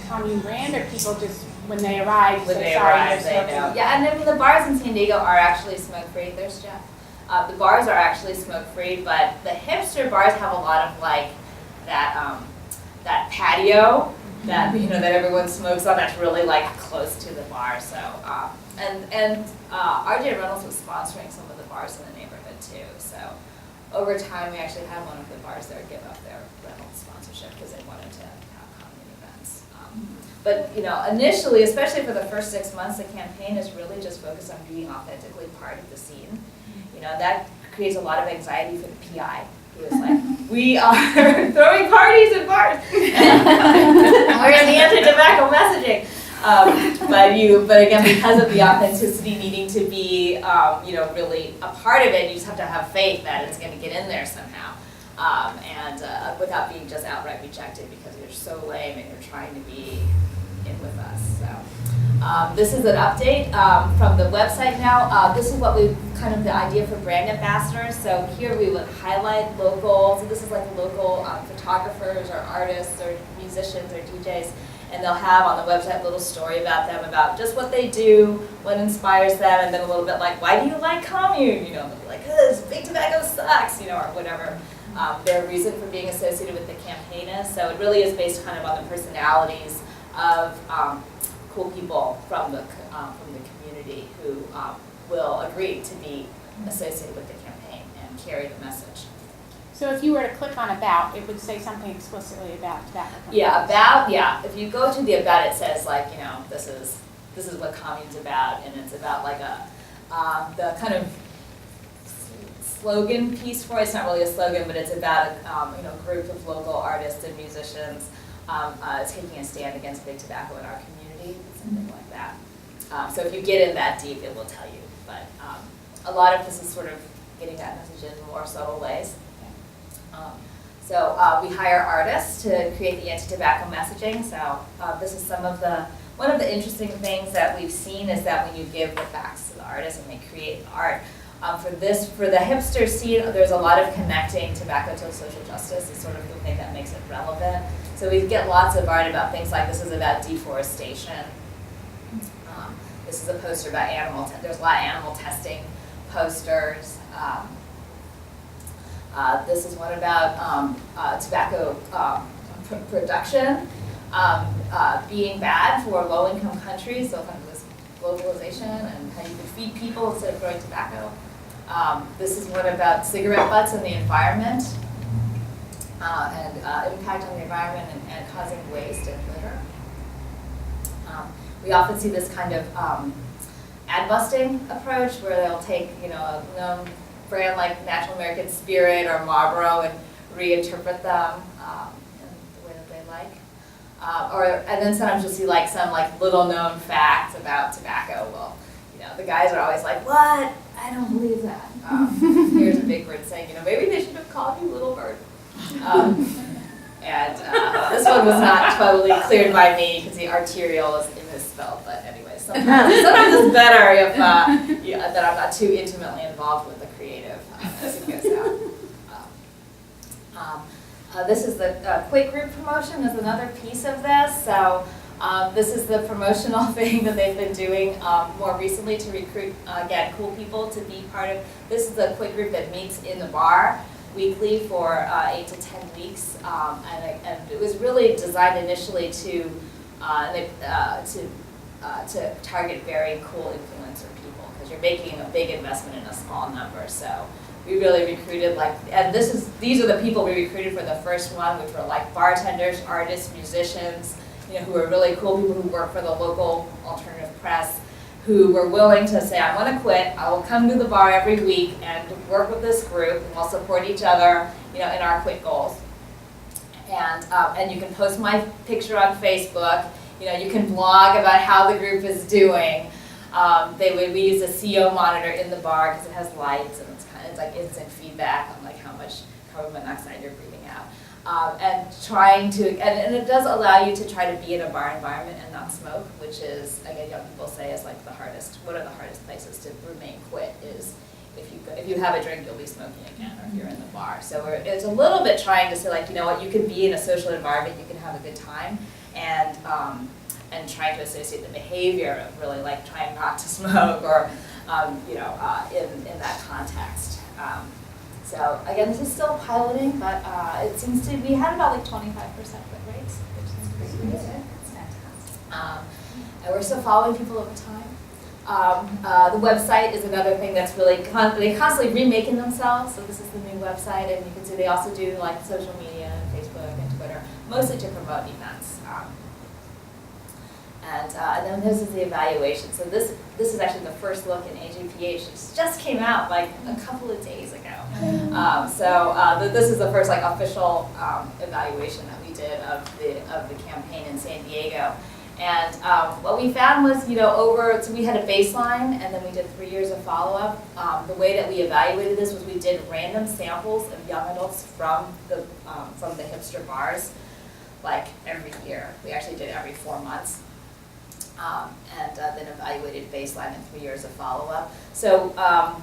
commune brand, or people just, when they arrive, When say, they sorry, arrive, you're they smoking? know. Yeah, and I mean, the bars in San Diego are actually smoke-free. There's Jeff. The bars are actually smoke-free, but the hipster bars have a lot of like that patio that that everyone smokes on. That's really like close to the bar. So RJ Reynolds was sponsoring some of the bars in the neighborhood too. So over time, we actually had one of the bars there give up their Reynolds sponsorship because they wanted to have commune events. But initially, especially for the first 6 months, the campaign is really just focused on being authentically part of the scene. That creates a lot of anxiety for the PI. He was like, we are throwing parties in bars. We're in the anti-tobacco messaging. But again, because of the authenticity needing to be, really a part of it, you just have to have faith that it's going to get in there somehow. Without being just outright rejected because you're so lame and you're trying to be in with us. So this is an update from the website now. This is what we kind of the idea for brand ambassadors. So here we would highlight local. So this is like local photographers or artists or musicians or DJs, and they'll have on the website a little story about them, about just what they do, what inspires them, and then a little bit like, why do you like commune? They'll be like, this big tobacco sucks, or whatever. Their reason for being associated with the campaign is. So it really is based kind of on the personalities of cool people from the community who will agree to be associated with the campaign and carry the message. So if you were to click on About, it would say something explicitly about tobacco. Yeah, if you go to the About, it says like, this is what commune's about, and it's about like the kind of slogan piece for it. It's not really a slogan, but it's about a group of local artists and musicians taking a stand against big tobacco in our community, something like that. So if you get in that deep, it will tell you. But a lot of this is sort of getting that message in more subtle ways. So we hire artists to create the anti-tobacco messaging. So this is one of the interesting things that we've seen is that when you give the facts to the artists and they create the art, for the hipster scene, there's a lot of connecting tobacco to social justice is sort of the thing that makes it relevant. So we get lots of art about things like this is about deforestation. This is a poster about there's a lot of animal testing posters. This is one about tobacco production being bad for low-income countries, so kind of this globalization and how you can feed people instead of growing tobacco. This is one about cigarette butts and the environment and impact on the environment and causing waste and litter. We often see this kind of ad busting approach where they'll take a known brand like National American Spirit or Marlboro and reinterpret them in the way that they like. And then sometimes you'll see like some little known facts about tobacco. Well, the guys are always like, what? I don't believe that. Here's a big bird saying, maybe they should have called you Little Bird. This one was not totally cleared by me because the arterial is misspelled. But anyway, sometimes it's better if that I'm not too intimately involved with the creative as it goes out. This is the Quick Group promotion. Is another piece of this. So this is the promotional thing that they've been doing more recently to recruit, again, cool people to be part of. This is the Quick Group that meets in the bar. weekly for 8 to 10 weeks. And it was really designed initially to target very cool influencer people, because you're making a big investment in a small number. So we really recruited and these are the people we recruited for the first one, which were like bartenders, artists, musicians, who were really cool people who work for the local alternative press, who were willing to say, I want to quit, I will come to the bar every week and work with this group, and we'll support each other, in our quit goals. And you can post my picture on Facebook, you can blog about how the group is doing. We use a CO monitor in the bar because it has lights, and it's like instant feedback on like how much carbon monoxide you're breathing out. And it does allow you to try to be in a bar environment and not smoke, which is, again, young people say is like one of the hardest places to remain quit is if you have a drink, you'll be smoking again, or if you're in the bar. So it's a little bit trying to say, like, you can be in a social environment, you can have a good time, and trying to associate the behavior of really like trying not to smoke, or in that context. So again, this is still piloting, but it seems to be, we had about like 25% quit rates, which is pretty good. It's fantastic. And we're still following people over time. The website is another thing that's really, they're constantly remaking themselves. So this is the new website, and you can see they also do like social media, and Facebook and Twitter, mostly to promote events. And then this is the evaluation. So this is actually the first look in AGPH. It just came out like a couple of days ago. This is the first like official evaluation that we did of the campaign in San Diego. And what we found was, so we had a baseline, and then we did 3 years of follow-up. The way that we evaluated this was we did random samples of young adults from the hipster bars, like every year. We actually did every 4 months. And then evaluated baseline and 3 years of follow-up. So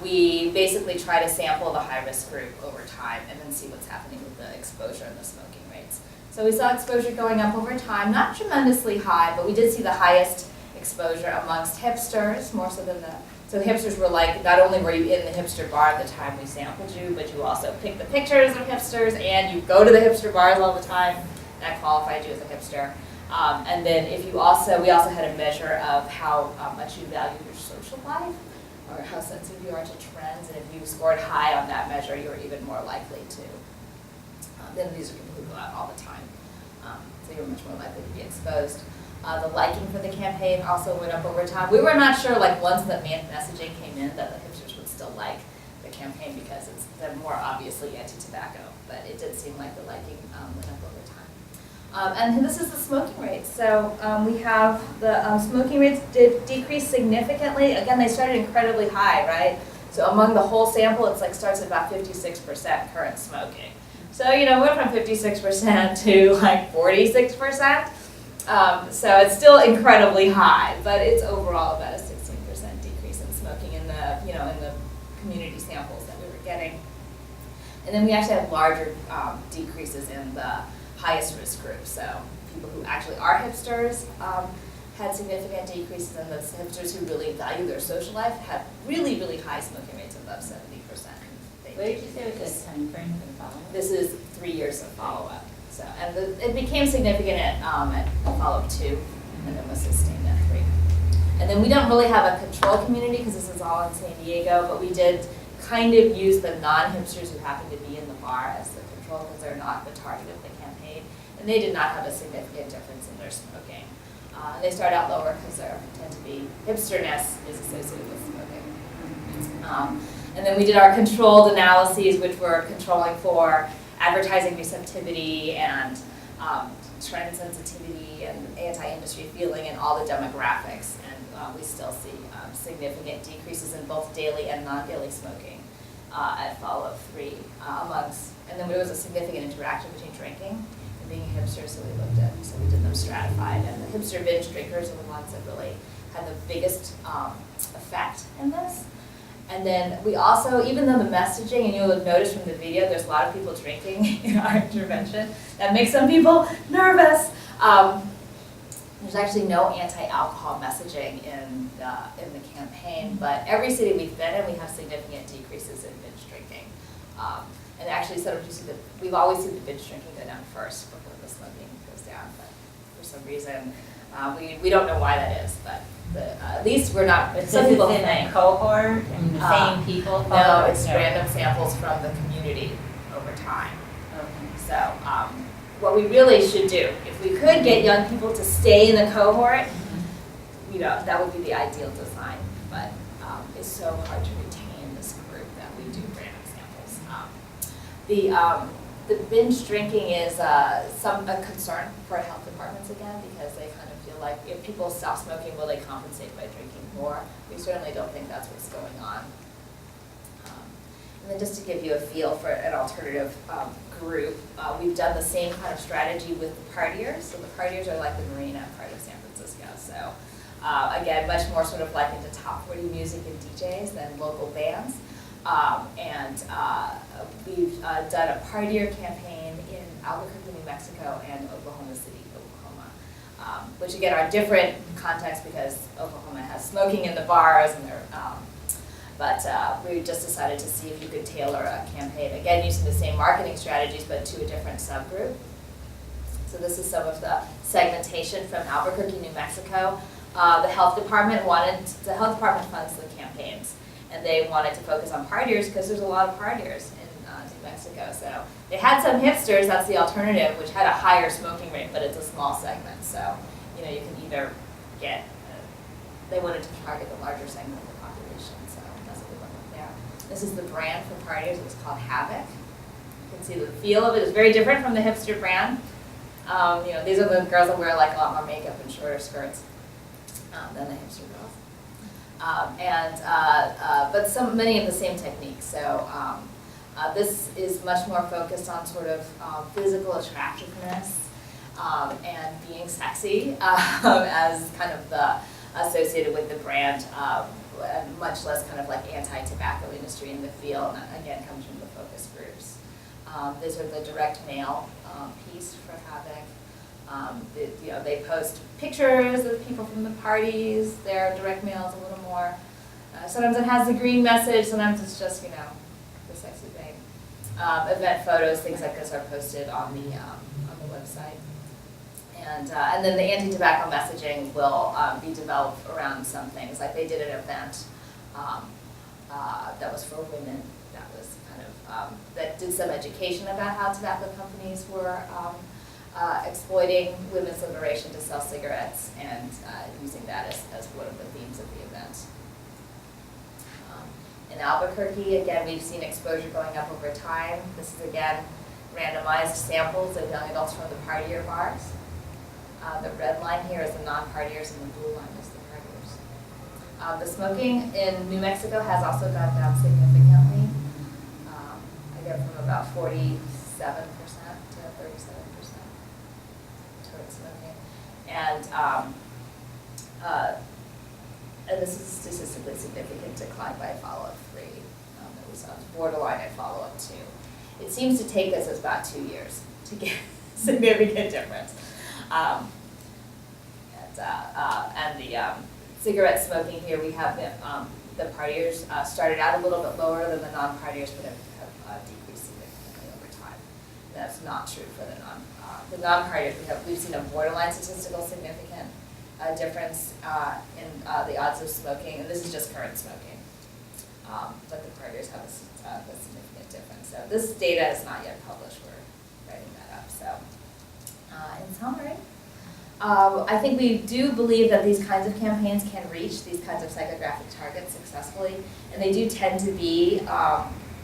we basically try to sample the high-risk group over time and then see what's happening with the exposure and the smoking rates. So we saw exposure going up over time, not tremendously high, but we did see the highest exposure amongst hipsters, more so than so hipsters were like, not only were you in the hipster bar at the time we sampled you, but you also picked the pictures of hipsters, and you go to the hipster bars all the time. That qualified you as a hipster. And then we also had a measure of how much you value your social life, or how sensitive you are to trends, and if you scored high on that measure, you're even more likely to. Then these are people who go out all the time, so you're much more likely to be exposed. The liking for the campaign also went up over time. We were not sure, like, once the messaging came in, that the hipsters would still like the campaign because they're more obviously anti-tobacco, but it did seem like the liking went up over time. And this is the smoking rates. So we have the smoking rates did decrease significantly. Again, they started incredibly high, right? So among the whole sample, it's like starts at about 56% current smoking. So, went from 56% to like 46%. So it's still incredibly high, but it's overall about a 16% decrease in smoking in the, in the community samples that we were getting. And then we actually had larger decreases in the highest risk group. So people who actually are hipsters had significant decreases, and the hipsters who really value their social life had really, really high smoking rates, above 70%. What did you say was the time frame for the follow-up? This is 3 years of follow-up. So, and it became significant at follow-up 2, and then was sustained at 3. And then we don't really have a control community because this is all in San Diego, but we did kind of use the non-hipsters who happen to be in the bar as the control because they're not the target of the campaign, and they did not have a significant difference in their smoking. They start out lower because they tend to be, hipsterness is associated with smoking. And then we did our controlled analyses, which were controlling for advertising receptivity and trend sensitivity and anti-industry feeling and all the demographics. And we still see significant decreases in both daily and non-daily smoking at follow-up 3 amongst, and then there was a significant interaction between drinking and being a hipster, so we did them stratified. And the hipster binge drinkers are the ones that really had the biggest effect in this. And then we also, even though the messaging, and you'll have noticed from the video, there's a lot of people drinking in our intervention. That makes some people nervous. There's actually no anti-alcohol messaging in the campaign, but every city we've been in, we have significant decreases in binge drinking. And actually, sometimes you see we've always seen the binge drinking go down first before the smoking goes down, but for some reason, we don't know why that is, but at least we're not, But some this people is in a think. cohort and the same people? No, follow? it's random samples from the community over time. Okay. So what we really should do, if we could get young people to stay in the cohort, that would be the ideal design. But it's so hard to retain this group that we do random samples. The binge drinking is a concern for health departments again, because they kind of feel like if people stop smoking, will they compensate by drinking more? We certainly don't think that's what's going on. And then just to give you a feel for an alternative group, we've done the same kind of strategy with the partiers. So the partiers are like the Marina part of San Francisco. So again, much more sort of like into top 40 music and DJs than local bands. We've done a partier campaign in Albuquerque, New Mexico, and Oklahoma City, Oklahoma, which again are different contexts because Oklahoma has smoking in the bars, and but we just decided to see if you could tailor a campaign, again using the same marketing strategies but to a different subgroup. So this is some of the segmentation from Albuquerque, New Mexico. The health department funds the campaigns, and they wanted to focus on partiers because there's a lot of partiers in New Mexico. So they had some hipsters, that's the alternative, which had a higher smoking rate, but it's a small segment. So you can either get, they wanted to target the larger segment of the population, so that's what we went with there. This is the brand for partiers, it's called Havoc. You can see the feel of it is very different from the hipster brand. These are the girls that wear like a lot more makeup and shorter skirts than the hipster girls. But many of the same techniques. So this is much more focused on sort of physical attractiveness and being sexy as kind of the associated with the brand, and much less kind of like anti-tobacco industry in the feel, and again comes from the focus groups. These are the direct mail piece for Havoc. They post pictures of people from the parties. Their direct mail is a little more. Sometimes it has the green message. Sometimes it's just the sexy thing. Event photos, things like this are posted on the website. And then the anti-tobacco messaging will be developed around some things. Like they did an event that was for women. That was kind of that did some education about how tobacco companies were. Exploiting women's liberation to sell cigarettes and using that as one of the themes of the event. In Albuquerque, again, we've seen exposure going up over time. This is, again, randomized samples of young adults from the partier bars. The red line here is the non-partiers and the blue line is the partiers. The smoking in New Mexico has also gone down significantly, again, from about 47% to 37%. Smoking. And this is a statistically significant decline by follow-up 3. It was borderline at follow-up 2. It seems to take us about 2 years to get a significant difference. And the cigarette smoking here, we have the partiers started out a little bit lower than the non-partiers, but have decreased significantly over time. That's not true for the non-partiers. We've seen a borderline statistical significant difference in the odds of smoking, and this is just current smoking. But the partiers have a significant difference. So this data is not yet published. We're writing that up. So in summary, I think we do believe that these kinds of campaigns can reach these kinds of psychographic targets successfully, and they do tend to be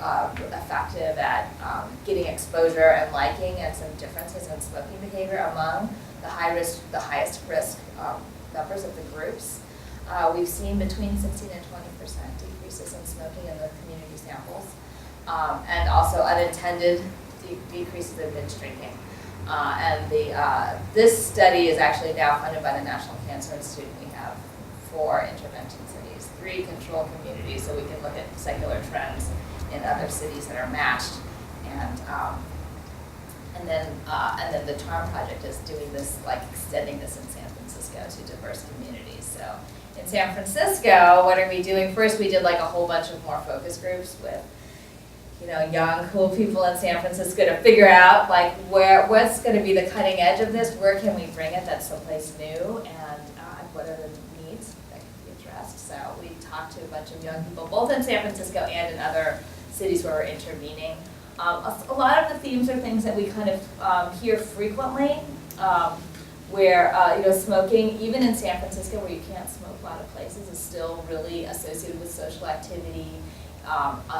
effective at getting exposure and liking and some differences in smoking behavior among the highest risk members of the groups. We've seen between 16 and 20% decreases in smoking in the community samples, and also unintended decreases in binge drinking. This study is actually now funded by the National Cancer Institute. We have 4 intervention cities, 3 control communities, so we can look at secular trends in other cities that are matched, and then the Charm Project is doing this, like extending this in San Francisco to diverse communities. So in San Francisco, what are we doing? First, we did like a whole bunch of more focus groups with, young, cool people in San Francisco to figure out like what's going to be the cutting edge of this, where can we bring it that's someplace new, and what are the needs that can be addressed. So we talked to a bunch of young people, both in San Francisco and in other cities where we're intervening. A lot of the themes are things that we kind of hear frequently, where smoking, even in San Francisco where you can't smoke a lot of places, is still really associated with social activity.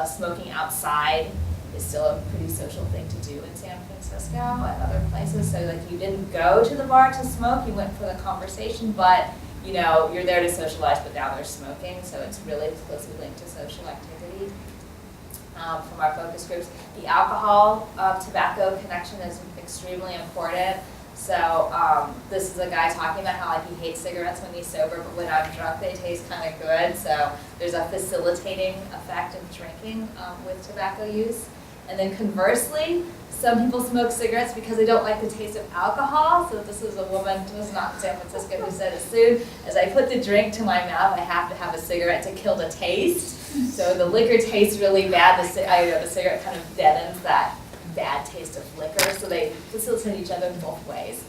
Smoking outside is still a pretty social thing to do in San Francisco and other places. So like you didn't go to the bar to smoke, you went for the conversation, but you're there to socialize, but now they're smoking, so it's really closely linked to social activity. From our focus groups, the alcohol tobacco connection is extremely important. So this is a guy talking about how like he hates cigarettes when he's sober, but when I'm drunk they taste kind of good. So there's a facilitating effect of drinking with tobacco use. And then conversely, some people smoke cigarettes because they don't like the taste of alcohol. So this is a woman who was not in San Francisco who said, as soon as I put the drink to my mouth, I have to have a cigarette to kill the taste. So the liquor tastes really bad. The cigarette kind of deadens that bad taste of liquor. So they facilitate each other in both ways.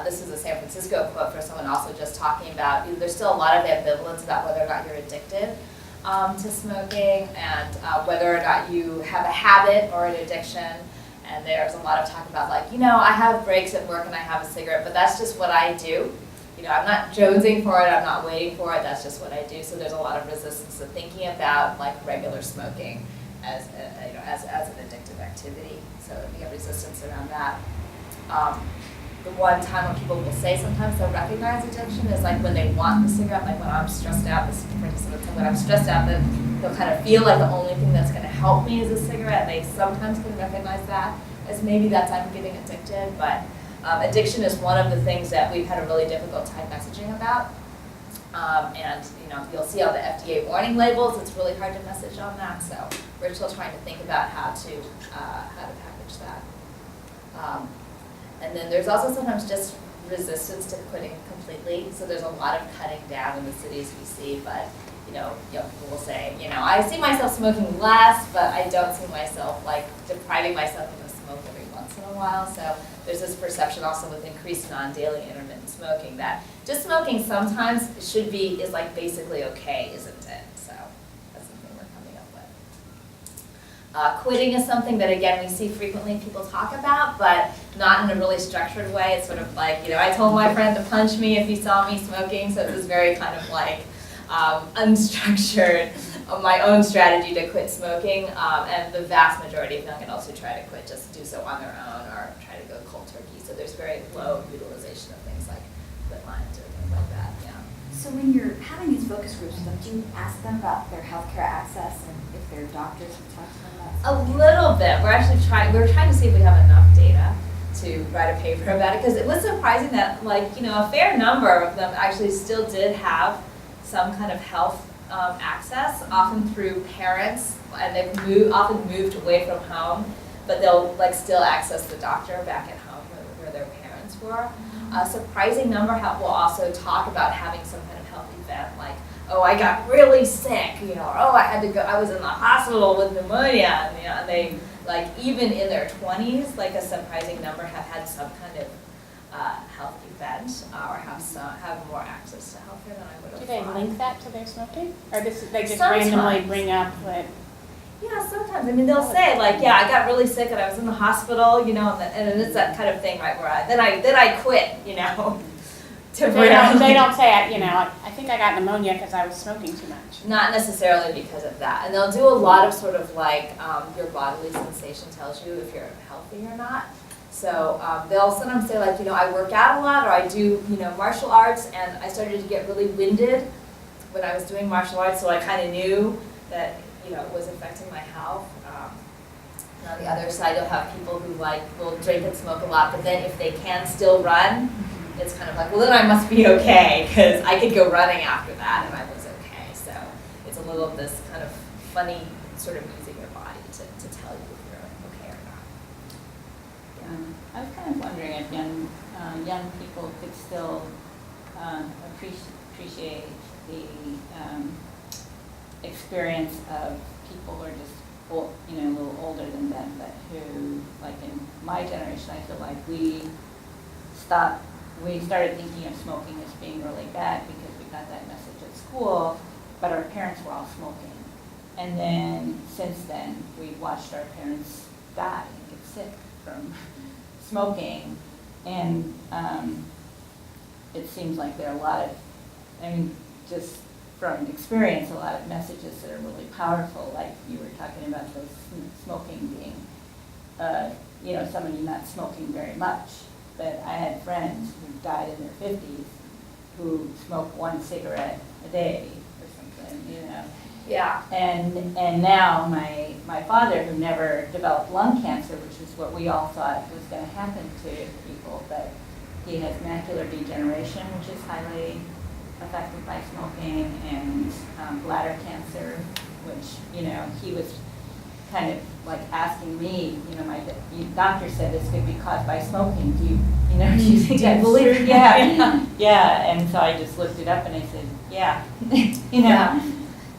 This is a San Francisco quote for someone also just talking about, there's still a lot of ambivalence about whether or not you're addicted to smoking, and whether or not you have a habit or an addiction. And there's a lot of talk about like, I have breaks at work and I have a cigarette, but that's just what I do. I'm not jonesing for it, I'm not waiting for it, that's just what I do. So there's a lot of resistance to thinking about like regular smoking as an addictive activity. So we have resistance around that. The one time when people will say sometimes they'll recognize addiction is like when they want the cigarette, like when I'm stressed out, when I'm stressed out, then they'll kind of feel like the only thing that's going to help me is a cigarette. They sometimes can recognize that as maybe that's I'm getting addicted, but addiction is one of the things that we've had a really difficult time messaging about. And you'll see all the FDA warning labels, it's really hard to message on that, so we're still trying to think about how to package that. And then there's also sometimes just resistance to quitting completely. So there's a lot of cutting down in the cities we see, but people will say, I see myself smoking less, but I don't see myself like depriving myself of a smoke every once in a while. So there's this perception also with increased non-daily intermittent smoking that just smoking sometimes is like basically okay, isn't it? So that's something we're coming up with. Quitting is something that, again, we see frequently people talk about, but not in a really structured way. It's sort of like, I told my friend to punch me if he saw me smoking, so it's this very kind of like unstructured, my own strategy to quit smoking, and the vast majority of young adults who try to quit just do so on their own or try to go cold turkey, so there's very low utilization of things like quit lines or things like that, yeah. So when you're having these focus groups, do you ask them about their healthcare access and if their doctors have talked to them about A little bit. We're trying to see if we have enough data to write a paper about it, because it was surprising that a fair number of them actually still did have some kind of health access, often through parents, and they've often moved away from home, but they'll still access the doctor back at home where their parents were. A surprising number will also talk about having some kind of health event, like, oh, I got really sick, or oh, I was in the hospital with pneumonia, and they, even in their 20s, a surprising number have had some kind of health event or have more access to healthcare than I would have Do they thought. link that to their smoking? Or they just Sometimes. randomly bring up what? Yeah, sometimes. They'll say, yeah, I got really sick and I was in the hospital, and it's that kind of thing, right, where I quit, They don't say, I think I got pneumonia because I was smoking too much. Not necessarily because of that. And they'll do a lot of sort of your bodily sensation tells you if you're healthy or not. So they'll sometimes say I work out a lot, or I do, martial arts, and I started to get really winded when I was doing martial arts, so I kind of knew that, it was affecting my health. And on the other side, you'll have people who will drink and smoke a lot, but then if they can still run, it's kind of well, then I must be okay, because I could go running after that, and I was okay. So it's a little of this kind of funny sort of using your body to tell you if you're okay or not. Yeah. I was kind of wondering if young people could still appreciate the experience of people who are just, a little older than them, but who, like in my generation, I feel like we started thinking of smoking as being really bad because we got that message at school, but our parents were all smoking. And then, since then, we've watched our parents die and get sick from smoking. And it seems like there are a lot of, just from experience, a lot of messages that are really powerful, like you were talking about those smoking being, somebody not smoking very much. But I had friends who died in their 50s who smoked 1 cigarette a day or something, Yeah. And now my father, who never developed lung cancer, which is what we all thought was going to happen to people, but he has macular degeneration, which is highly affected by smoking, and bladder cancer, which, he was kind of like asking me, my doctor said this could be caused by smoking. Do you think that's believe true? Yeah. Yeah. And so I just looked it up and I said, yeah. Yeah.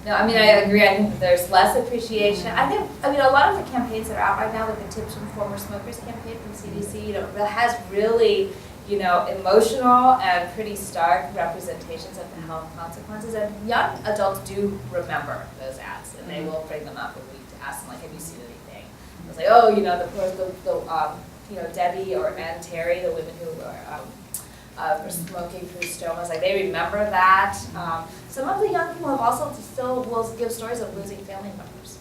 No, I agree. I think that there's less appreciation. I think, a lot of the campaigns that are out right now, like the Tips from Former Smokers campaign from CDC, has really, emotional and pretty stark representations of the health consequences. And young adults do remember those ads, and they will bring them up when we ask them, like, have you seen anything? It's like, oh, Debbie and Terry, the women who were smoking through stomas, like they remember that. Some of the young people have also still will give stories of losing family members.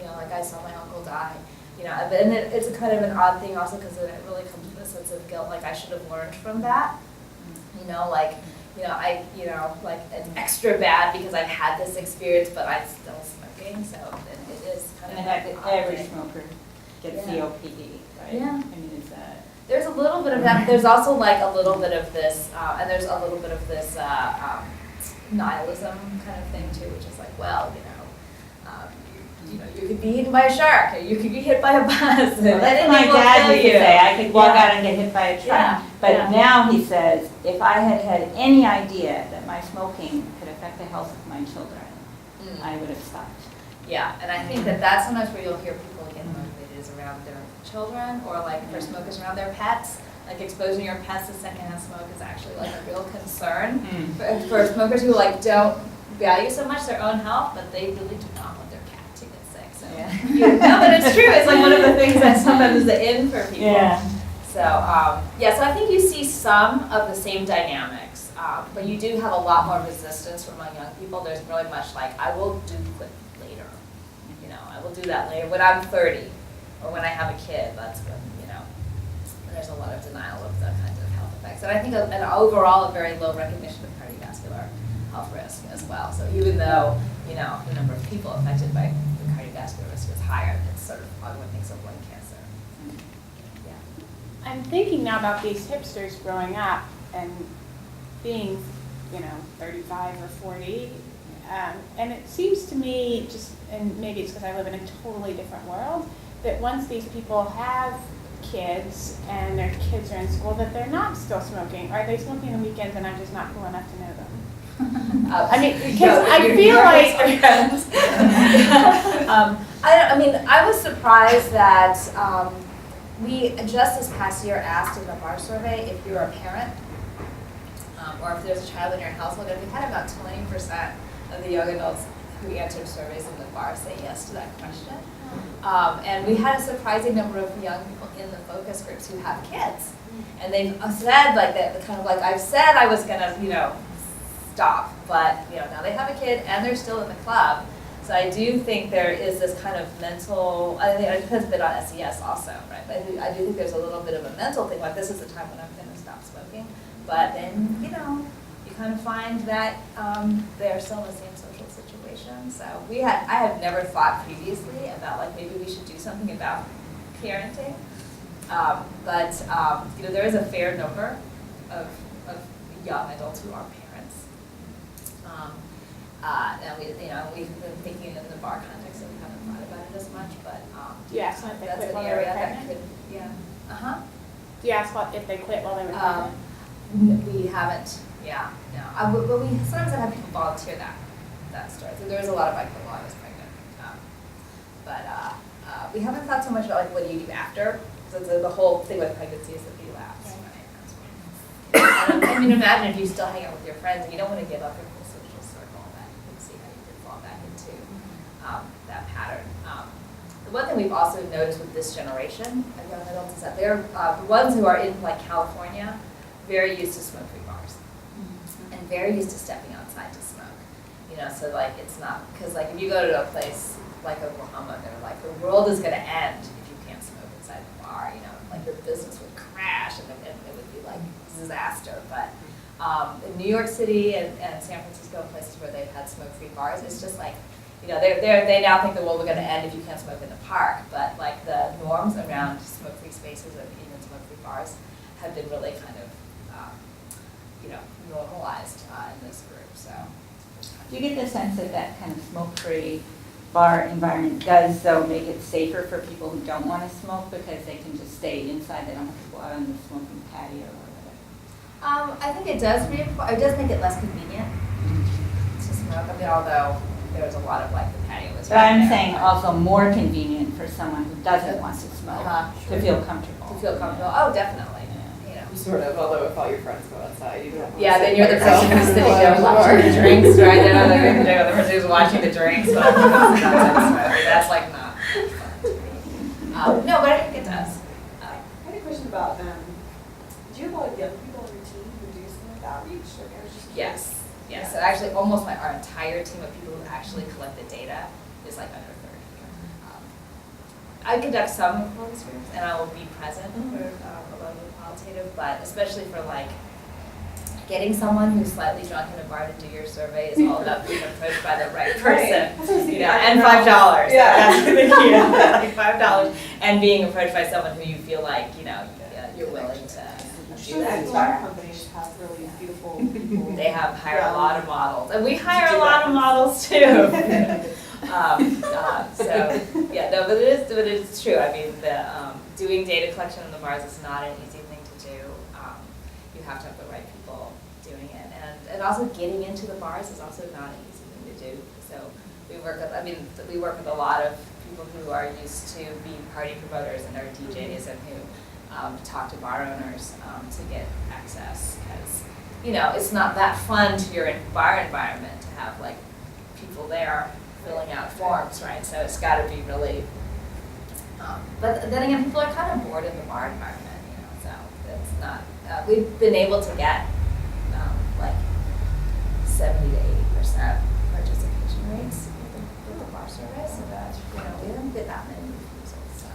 Like I saw my uncle die. And it's a kind of an odd thing also because it really comes with a sense of guilt. Like I should have learned from that. Like it's extra bad because I've had this experience, but I'm still smoking. So it is kind of. And every smoker gets COPD, right? Yeah. Is that? There's a little bit of that. There's also like a little bit of this, and there's a little bit of this nihilism kind of thing too, which is like, well, you could be eaten by a shark, or you could be hit by a bus. Well, that's what my dad used to say. I could walk out and get hit by a truck. Yeah. But now he says, if I had had any idea that my smoking could affect the health of my children, I would have stopped. Yeah, and I think that that's sometimes where you'll hear people get motivated is around their children, or like for smokers around their pets. Like exposing your pets to secondhand smoke is actually like a real concern for smokers who like don't value so much their own health, but they really do not want their cat to get sick. So no, but it's true. It's like one of the things that sometimes is the in for people. Yeah. So so I think you see some of the same dynamics, but you do have a lot more resistance from among young people. There's really much like I will do quit later. I will do that later when I'm 30 or when I have a kid. That's when there's a lot of denial of the kinds of health effects. And I think an overall a very low recognition of cardiovascular health risk as well. So even though, the number of people affected by the cardiovascular risk is higher, it's sort of everyone thinks of lung cancer. Yeah. I'm thinking now about these hipsters growing up and being, 35 or 40. And it seems to me, and maybe it's because I live in a totally different world, that once these people have kids and their kids are in school, that they're not still smoking. Are they smoking on the weekends and I'm just not cool enough to know them? Because I feel like I was surprised that we just this past year asked in the bar survey if you're a parent or if there's a child in your household, and we had about 20% of the young adults who answered surveys in the bar say yes to that question. And we had a surprising number of young people in the focus groups who have kids. And they've said like that, kind of like I've said I was gonna, stop, but now they have a kid and they're still in the club. So I do think there is this kind of mental, I think it depends a bit on SES also, right? But I do think there's a little bit of a mental thing, like this is the time when I'm gonna stop smoking. But then, you kind of find that they're still in the same social situation. So I have never thought previously about like maybe we should do something about parenting. But there is a fair number of young adults who are parents. And we've been thinking in the bar context, so we haven't thought about it as much. But so if they that's quit an while they were area that pregnant? could, Do you ask if they quit while they were pregnant? We haven't. Yeah, no. But we sometimes have people volunteer that. that started. So there was a lot of bike while I was pregnant. We haven't thought so much about like what do you do after. So the whole thing with pregnancy is that you lapse. Right? I mean, imagine if you still hang out with your friends and you don't want to give up your whole social circle, that you can see how you could fall back into that pattern. The one thing we've also noticed with this generation of young adults is that they're the ones who are in like California, very used to smoke-free bars, and very used to stepping outside to smoke. You know, so like it's not because like if you go to a place like Oklahoma, they're like the world is going to end if you can't smoke inside the bar. You know, like your business would crash and it would be like disaster. But in New York City and San Francisco, places where they've had smoke-free bars, it's just like, you know, they now think the world is going to end if you can't smoke in the park. But like the norms around smoke-free spaces and even smoke-free bars have been really kind of, you know, normalized in this group. So. Do you get the sense that that kind of smoke-free bar environment does, though, make it safer for people who don't want to smoke because they can just stay inside, they don't have to go out on the smoking patio or whatever? I think it does make it less convenient to smoke. I mean, although there's a lot of like the patio is. But I'm saying also more convenient for someone who doesn't want to smoke Sure. to feel comfortable. To feel comfortable. Oh, definitely. You know. Sort of, although if all your friends go outside, you don't want to Yeah, sit then you're by the person yourself. who's sitting there watching the drinks, right? They're not the person who's watching the drinks, but that's like not fun to me. No, but I think it does. I had a question about, do you have a lot of young people on your team who do smoke outreach? Like, I was just curious. Yes. So actually, almost our entire team of people who actually collect the data is like under 30. I conduct some focus groups, and I will be present for a lot of the qualitative, but especially for like getting someone who's slightly drunk in a bar to do your survey is all about being approached by the right person. You know, and $5. Yeah. That's the key. Like $5, and being approached by someone who you feel like, you know, you're willing to I'm do sure that. that bar companies have really beautiful people. They have hired a lot of models, and we hire a lot of models too. So yeah, no, but it's true. I mean, the doing data collection in the bars is not an easy thing to do. You have to have the right people doing it, and also getting into the bars is also not an easy thing to do. So we work with a lot of people who are used to being party promoters and are DJs and who talk to bar owners to get access, because you know it's not that fun to your bar environment to have like people there filling out forms, right? So it's got to be really. But then again, people are kind of bored in the bar environment, you know. So it's not. We've been able to get like 70 to 80% participation rates with the bar survey, so that we don't get that many refusals.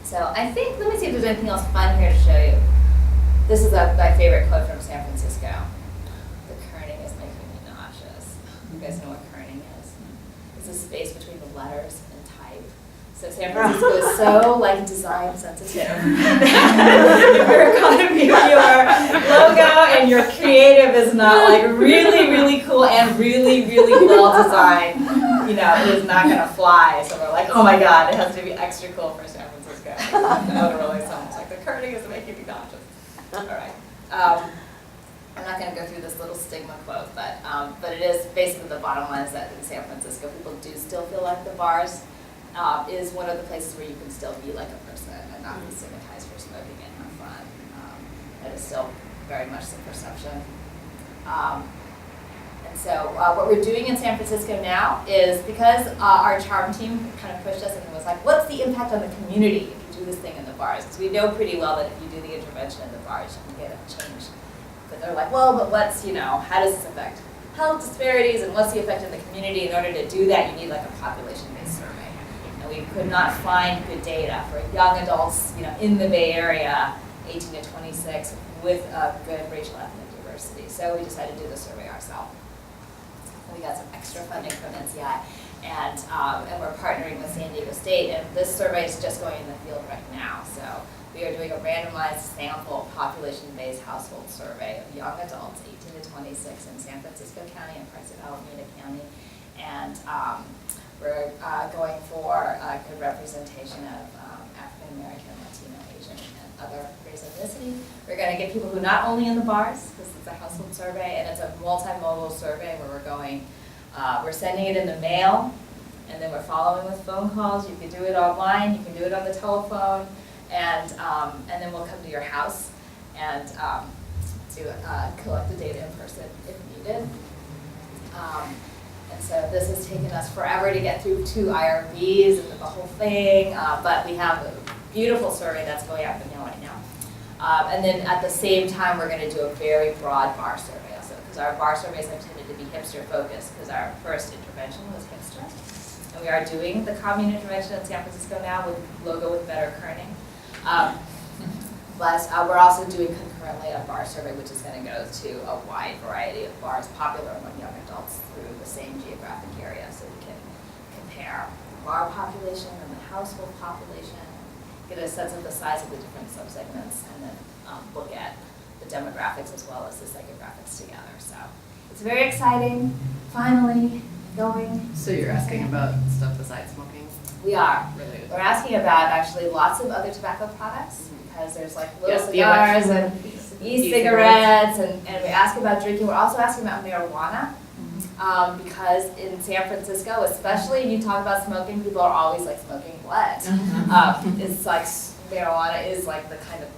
So I think, let me see if there's anything else fun here to show you. This is my favorite quote from San Francisco. The kerning is making me nauseous. You guys know what kerning is? It's a space between the letters and type. So San Francisco is so like design sensitive. If your logo and your creative is not like really, really cool and really, really well designed, you know, it is not gonna fly. So we're like, oh my God, it has to be extra cool for San Francisco. Literally, someone's like, the kerning is making me nauseous. All right. I'm not going to go through this little stigma quote, but it is basically the bottom line is that in San Francisco, people do still feel like the bars is one of the places where you can still be like a person and not be stigmatized for smoking and have fun. That is still very much the perception. And so what we're doing in San Francisco now is, because our charm team kind of pushed us and was like, what's the impact on the community if you do this thing in the bars? Because we know pretty well that if you do the intervention in the bars, you can get a change. But they're like, well, but what's, you know, how does this affect health disparities and what's the effect in the community? In order to do that, you need like a population-based survey. And we could not find good data for young adults, you know, in the Bay Area, 18 to 26, with good racial ethnic diversity. So we decided to do the survey ourselves. And we got some extra funding from NCI. And we're partnering with San Diego State, and this survey is just going in the field right now. So we are doing a randomized sample population-based household survey of young adults, 18 to 26, in San Francisco County and parts of Alameda County. And we're going for a good representation of African American, Latino, Asian, and other race ethnicity. We're going to get people who are not only in the bars, because it's a household survey, and it's a multimodal survey where we're going, we're sending it in the mail, and then we're following with phone calls. You can do it online, you can do it on the telephone, and then we'll come to your house and collect the data in person if needed. And so this has taken us forever to get through 2 IRBs and the whole thing, but we have a beautiful survey that's going out in the mail right now. And then at the same time, we're going to do a very broad bar survey also, because our bar surveys have tended to be hipster focused, because our first intervention was hipster. And we are doing the commune intervention in San Francisco now with logo with better kerning. Plus, we're also doing concurrently a bar survey, which is going to go to a wide variety of bars popular among young adults through the same geographic area, so we can compare the bar population and the household population, get a sense of the size of the different subsegments, and then look at the demographics as well as the psychographics together. So it's very exciting, finally going. So you're asking about stuff besides smoking? We are. Related. We're asking about actually lots of other tobacco products, because there's like little Yes, the cigars election. and e-cigarettes, and we ask about drinking. We're also asking about marijuana, because in San Francisco, especially when you talk about smoking, people are always like smoking what? It's like marijuana is like the kind of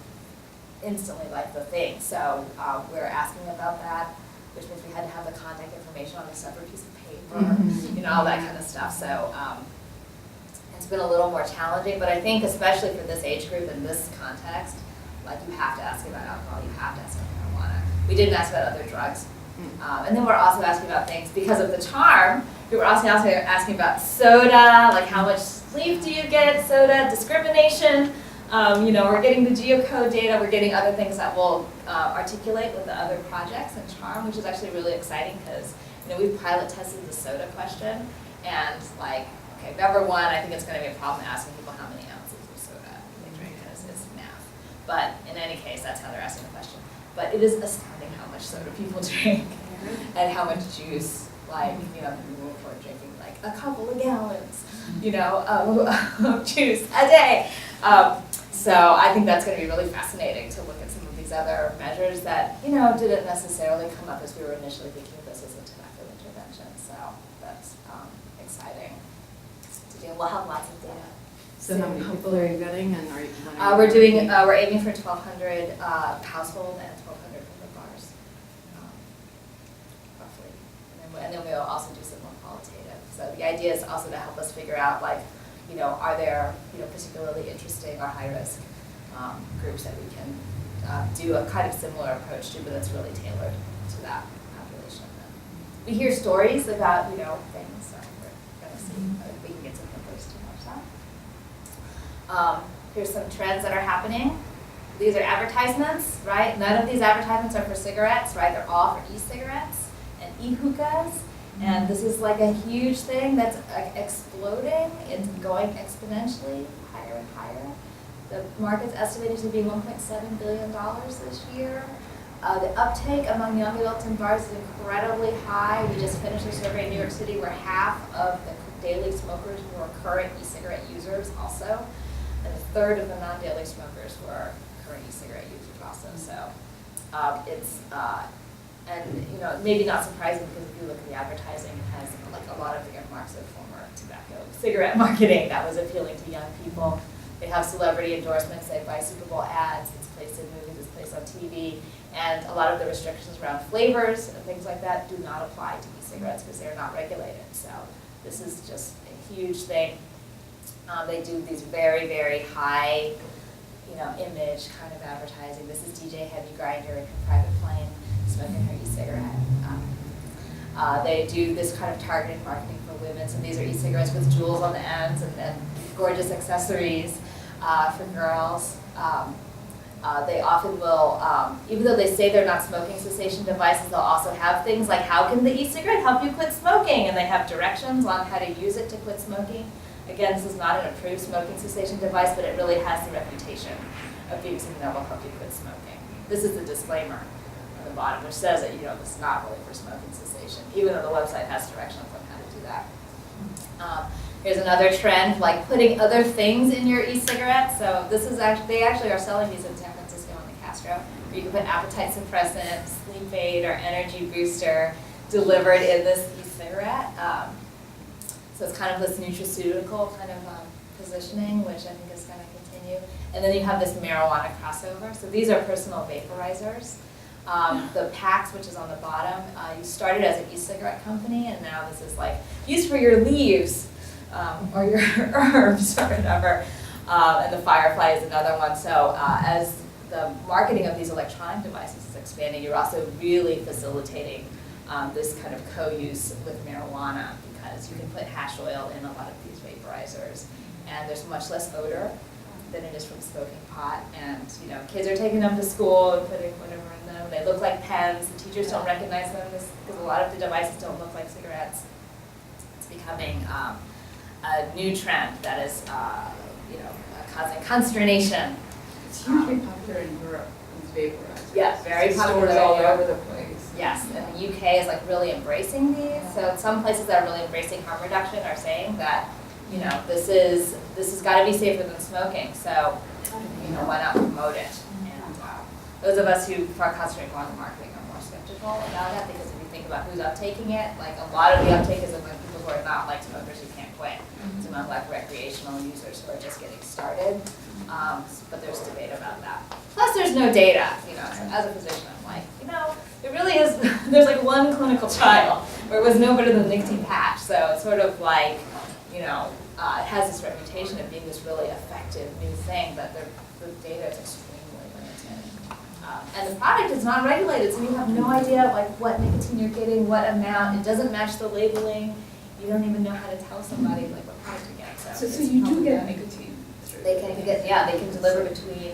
instantly like the thing. So we're asking about that, which means we had to have the contact information on a separate piece of paper, you know, all that kind of stuff. So it's been a little more challenging, but I think especially for this age group in this context, like you have to ask about alcohol, you have to ask about marijuana. We didn't ask about other drugs. And then we're also asking about things, because of the charm, we were also asking about soda, like how much sleep do you get, soda, discrimination. You know, we're getting the geocode data, we're getting other things that we'll articulate with the other projects and charm, which is actually really exciting, because, you know, we've pilot tested the soda question, and like, okay, number one, I think it's going to be a problem asking people how many ounces of soda they drink, because it's math. But in any case, that's how they're asking the question. But it is astounding how much soda people drink, and how much juice, like, you know, people report drinking like a couple of gallons, you know, of juice a day. So I think that's going to be really fascinating to look at some of these other measures that, you know, didn't necessarily come up as we were initially thinking of this as a tobacco intervention. So that's exciting to do. We'll have lots of data. So how many people are you getting, and are you? We're aiming for 1,200 household and 1,200 from the bars, roughly. And then we'll also do some more qualitative. So the idea is also to help us figure out, like, you know, are there, you know, particularly interesting or high risk groups that we can do a kind of similar approach to, but that's really tailored to that population. We hear stories about, you know, things, so we're going to see if we can get some numbers to match that. Here's some trends that are happening. These are advertisements, right? None of these advertisements are for cigarettes, right? They're all for e-cigarettes and e-hookahs. And this is like a huge thing that's exploding. It's going exponentially higher and higher. The market's estimated to be $1.7 billion this year. The uptake among young adults in bars is incredibly high. We just finished a survey in New York City where half of the daily smokers were current e-cigarette users also. And a third of the non-daily smokers were current e-cigarette users also. So it's, and you know, maybe not surprising, because if you look at the advertising, it has like a lot of earmarks of former tobacco cigarette marketing that was appealing to young people. They have celebrity endorsements, they buy Super Bowl ads, it's placed in movies, it's placed on TV, and a lot of the restrictions around flavors and things like that do not apply to e-cigarettes because they're not regulated. So this is just a huge thing. They do these very, very high, you know, image kind of advertising. This is DJ Heavy Grinder in her private plane smoking her e-cigarette. They do this kind of targeted marketing for women. So these are e-cigarettes with jewels on the ends and gorgeous accessories for girls. They often will, even though they say they're not smoking cessation devices, they'll also have things like, how can the e-cigarette help you quit smoking? And they have directions on how to use it to quit smoking. Again, this is not an approved smoking cessation device, but it really has the reputation of being something that will help you quit smoking. This is the disclaimer on the bottom, which says that, you know, this is not really for smoking cessation, even though the website has directions on how to do that. Here's another trend, like putting other things in your e-cigarette. So this is actually, they actually are selling these in San Francisco and the Castro, where you can put appetite suppressant, sleep aid, or energy booster delivered in this e-cigarette. So it's kind of this nutraceutical kind of positioning, which I think is going to continue. And then you have this marijuana crossover. So these are personal vaporizers. The packs, which is on the bottom, you started as an e-cigarette company, and now this is like used for your leaves or your herbs or whatever. And the Firefly is another one. So as the marketing of these electronic devices is expanding, you're also really facilitating this kind of co-use with marijuana, because you can put hash oil in a lot of these vaporizers, and there's much less odor than it is from smoking pot. And kids are taking them to school and putting whatever in them. They look like pens. The teachers don't recognize them because a lot of the devices don't look like cigarettes. It's becoming a new trend that is, causing consternation. It's hugely popular in Europe, these vaporizers. Yes, very It's popular stores all there. over the place. Yes, and the UK is like really embracing these. So some places that are really embracing harm reduction are saying that, this has got to be safer than smoking. So, why not promote it? And those of us who concentrate more on the marketing are more skeptical about it, because if you think about who's uptaking it, like a lot of the uptake is among people who are not like smokers who can't quit. It's among like recreational users who are just getting started. But there's debate about that. Plus, there's no data. So as a physician, I'm like, it really is. There's like one clinical trial where it was no better than the nicotine patch. So it's sort of like, it has this reputation of being this really effective new thing, but the data is extremely limited. And the product is not regulated, so you have no idea like what nicotine you're getting, what amount. It doesn't match the labeling. You don't even know how to tell somebody like what product to get. So you do get nicotine. They can deliver between,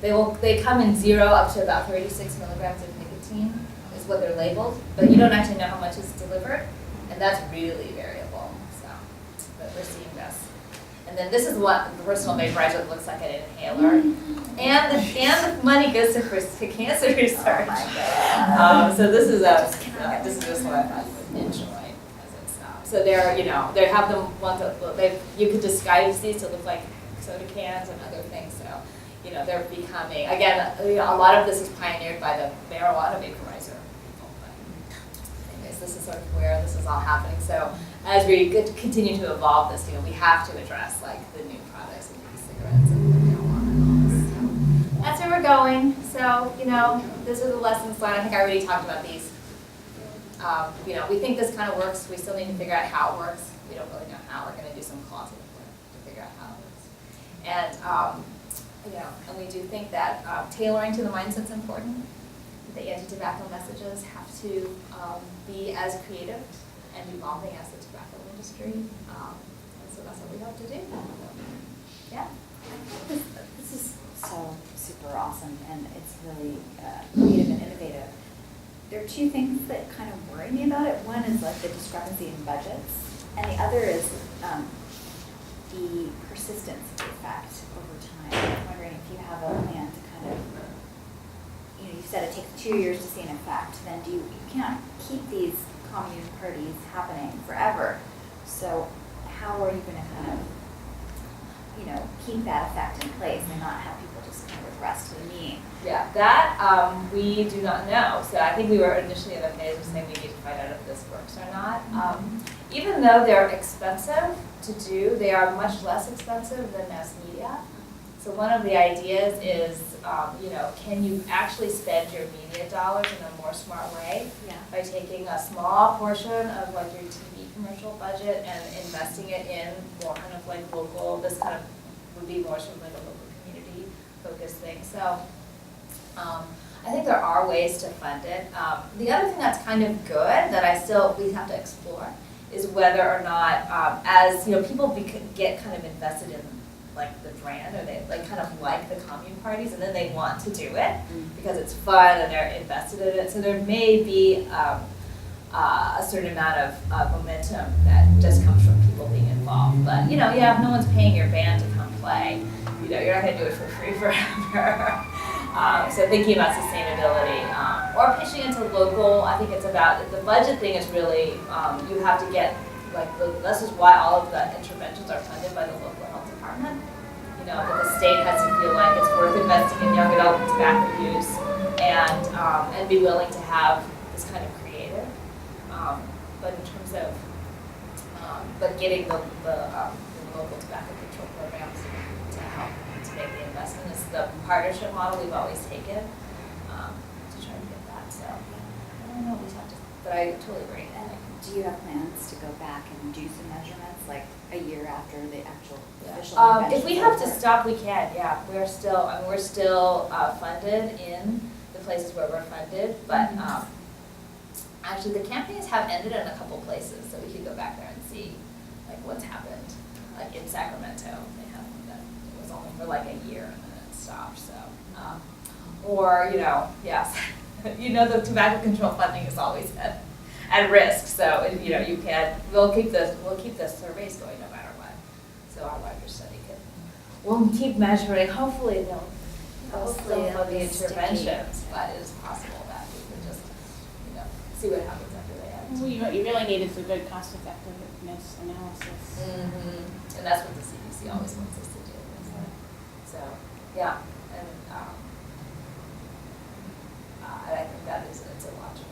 they come in 0 up to about 36 milligrams of nicotine is what they're labeled, but you don't actually know how much is delivered, and that's really variable. So, but we're seeing this. And then this is what the personal vaporizer looks like an inhaler, and the money goes to cancer research. So this is just what I would enjoy. So they have them ones that you could disguise these to look like soda cans and other things. So, they're becoming, again, a lot of this is pioneered by the marijuana vaporizer people. But anyways, this is sort of where this is all happening. So as we continue to evolve this, we have to address like the new products and e-cigarettes and marijuana and all this. So that's where we're going. So, this is the lessons learned. I think I already talked about these. We think this kind of works. We still need to figure out how it works. We don't really know how. We're going to do some qualitative work to figure out how it works. And, and we do think that tailoring to the mindset's important. The anti-tobacco messages have to be as creative and evolving as the tobacco industry. And so that's what we hope to do. Yeah. This is so super awesome, and it's really creative and innovative. There are two things that kind of worry me about it. One is like the discrepancy in budgets, and the other is the persistence of the effect over time. I'm wondering if you have a plan to kind of, you said it takes 2 years to see an effect, then you can't keep these commune parties happening forever. So how are you going to kind of, keep that effect in place and not have people just kind of regress to the mean? Yeah, that we do not know. So I think we were initially in the phase of saying we need to find out if this works or not. Even though they're expensive to do, they are much less expensive than mass media. So one of the ideas is, can you actually spend your media dollars in a more smart way by taking a small portion of like your TV commercial budget and investing it in more kind of like local, this kind of would be more sort of like a local community focused thing. So I think there are ways to fund it. The other thing that's kind of good that we have to explore is whether or not, as people get kind of invested in like the brand, or they like kind of like the commune parties, and then they want to do it because it's fun and they're invested in it. So there may be a certain amount of momentum that just comes from people being involved. But if no one's paying your band to come play, you're not going to do it for free forever. So thinking about sustainability or pitching into local, I think it's about the budget thing is really you have to get this is why all of the interventions are funded by the local health department. You know, that the state has to feel like it's worth investing in young adult tobacco use and be willing to have this kind of creative. But in terms of, but getting the local tobacco control programs to help to make the investment is the partnership model we've always taken to try to get that. So I don't know, we just have to, but I totally agree. And do you have plans to go back and do some measurements, like a year after the actual official intervention? If we have to stop, we can, yeah. We're still funded in the places where we're funded, but actually the campaigns have ended in a couple places, so we could go back there and see like what's happened. Like in Sacramento, they had one that was only for like a year and then it stopped, so. Or, you know, yes, you know the tobacco control funding is always at risk, so, you know, we'll keep the surveys going no matter what. So our larger study we'll keep measuring, hopefully they'll still fund the interventions, but it is possible that we can just, you know, see what happens after they end. What you really need is a good cost effectiveness analysis. And that's what the CDC always wants us to do. So, yeah, and I think it's a logical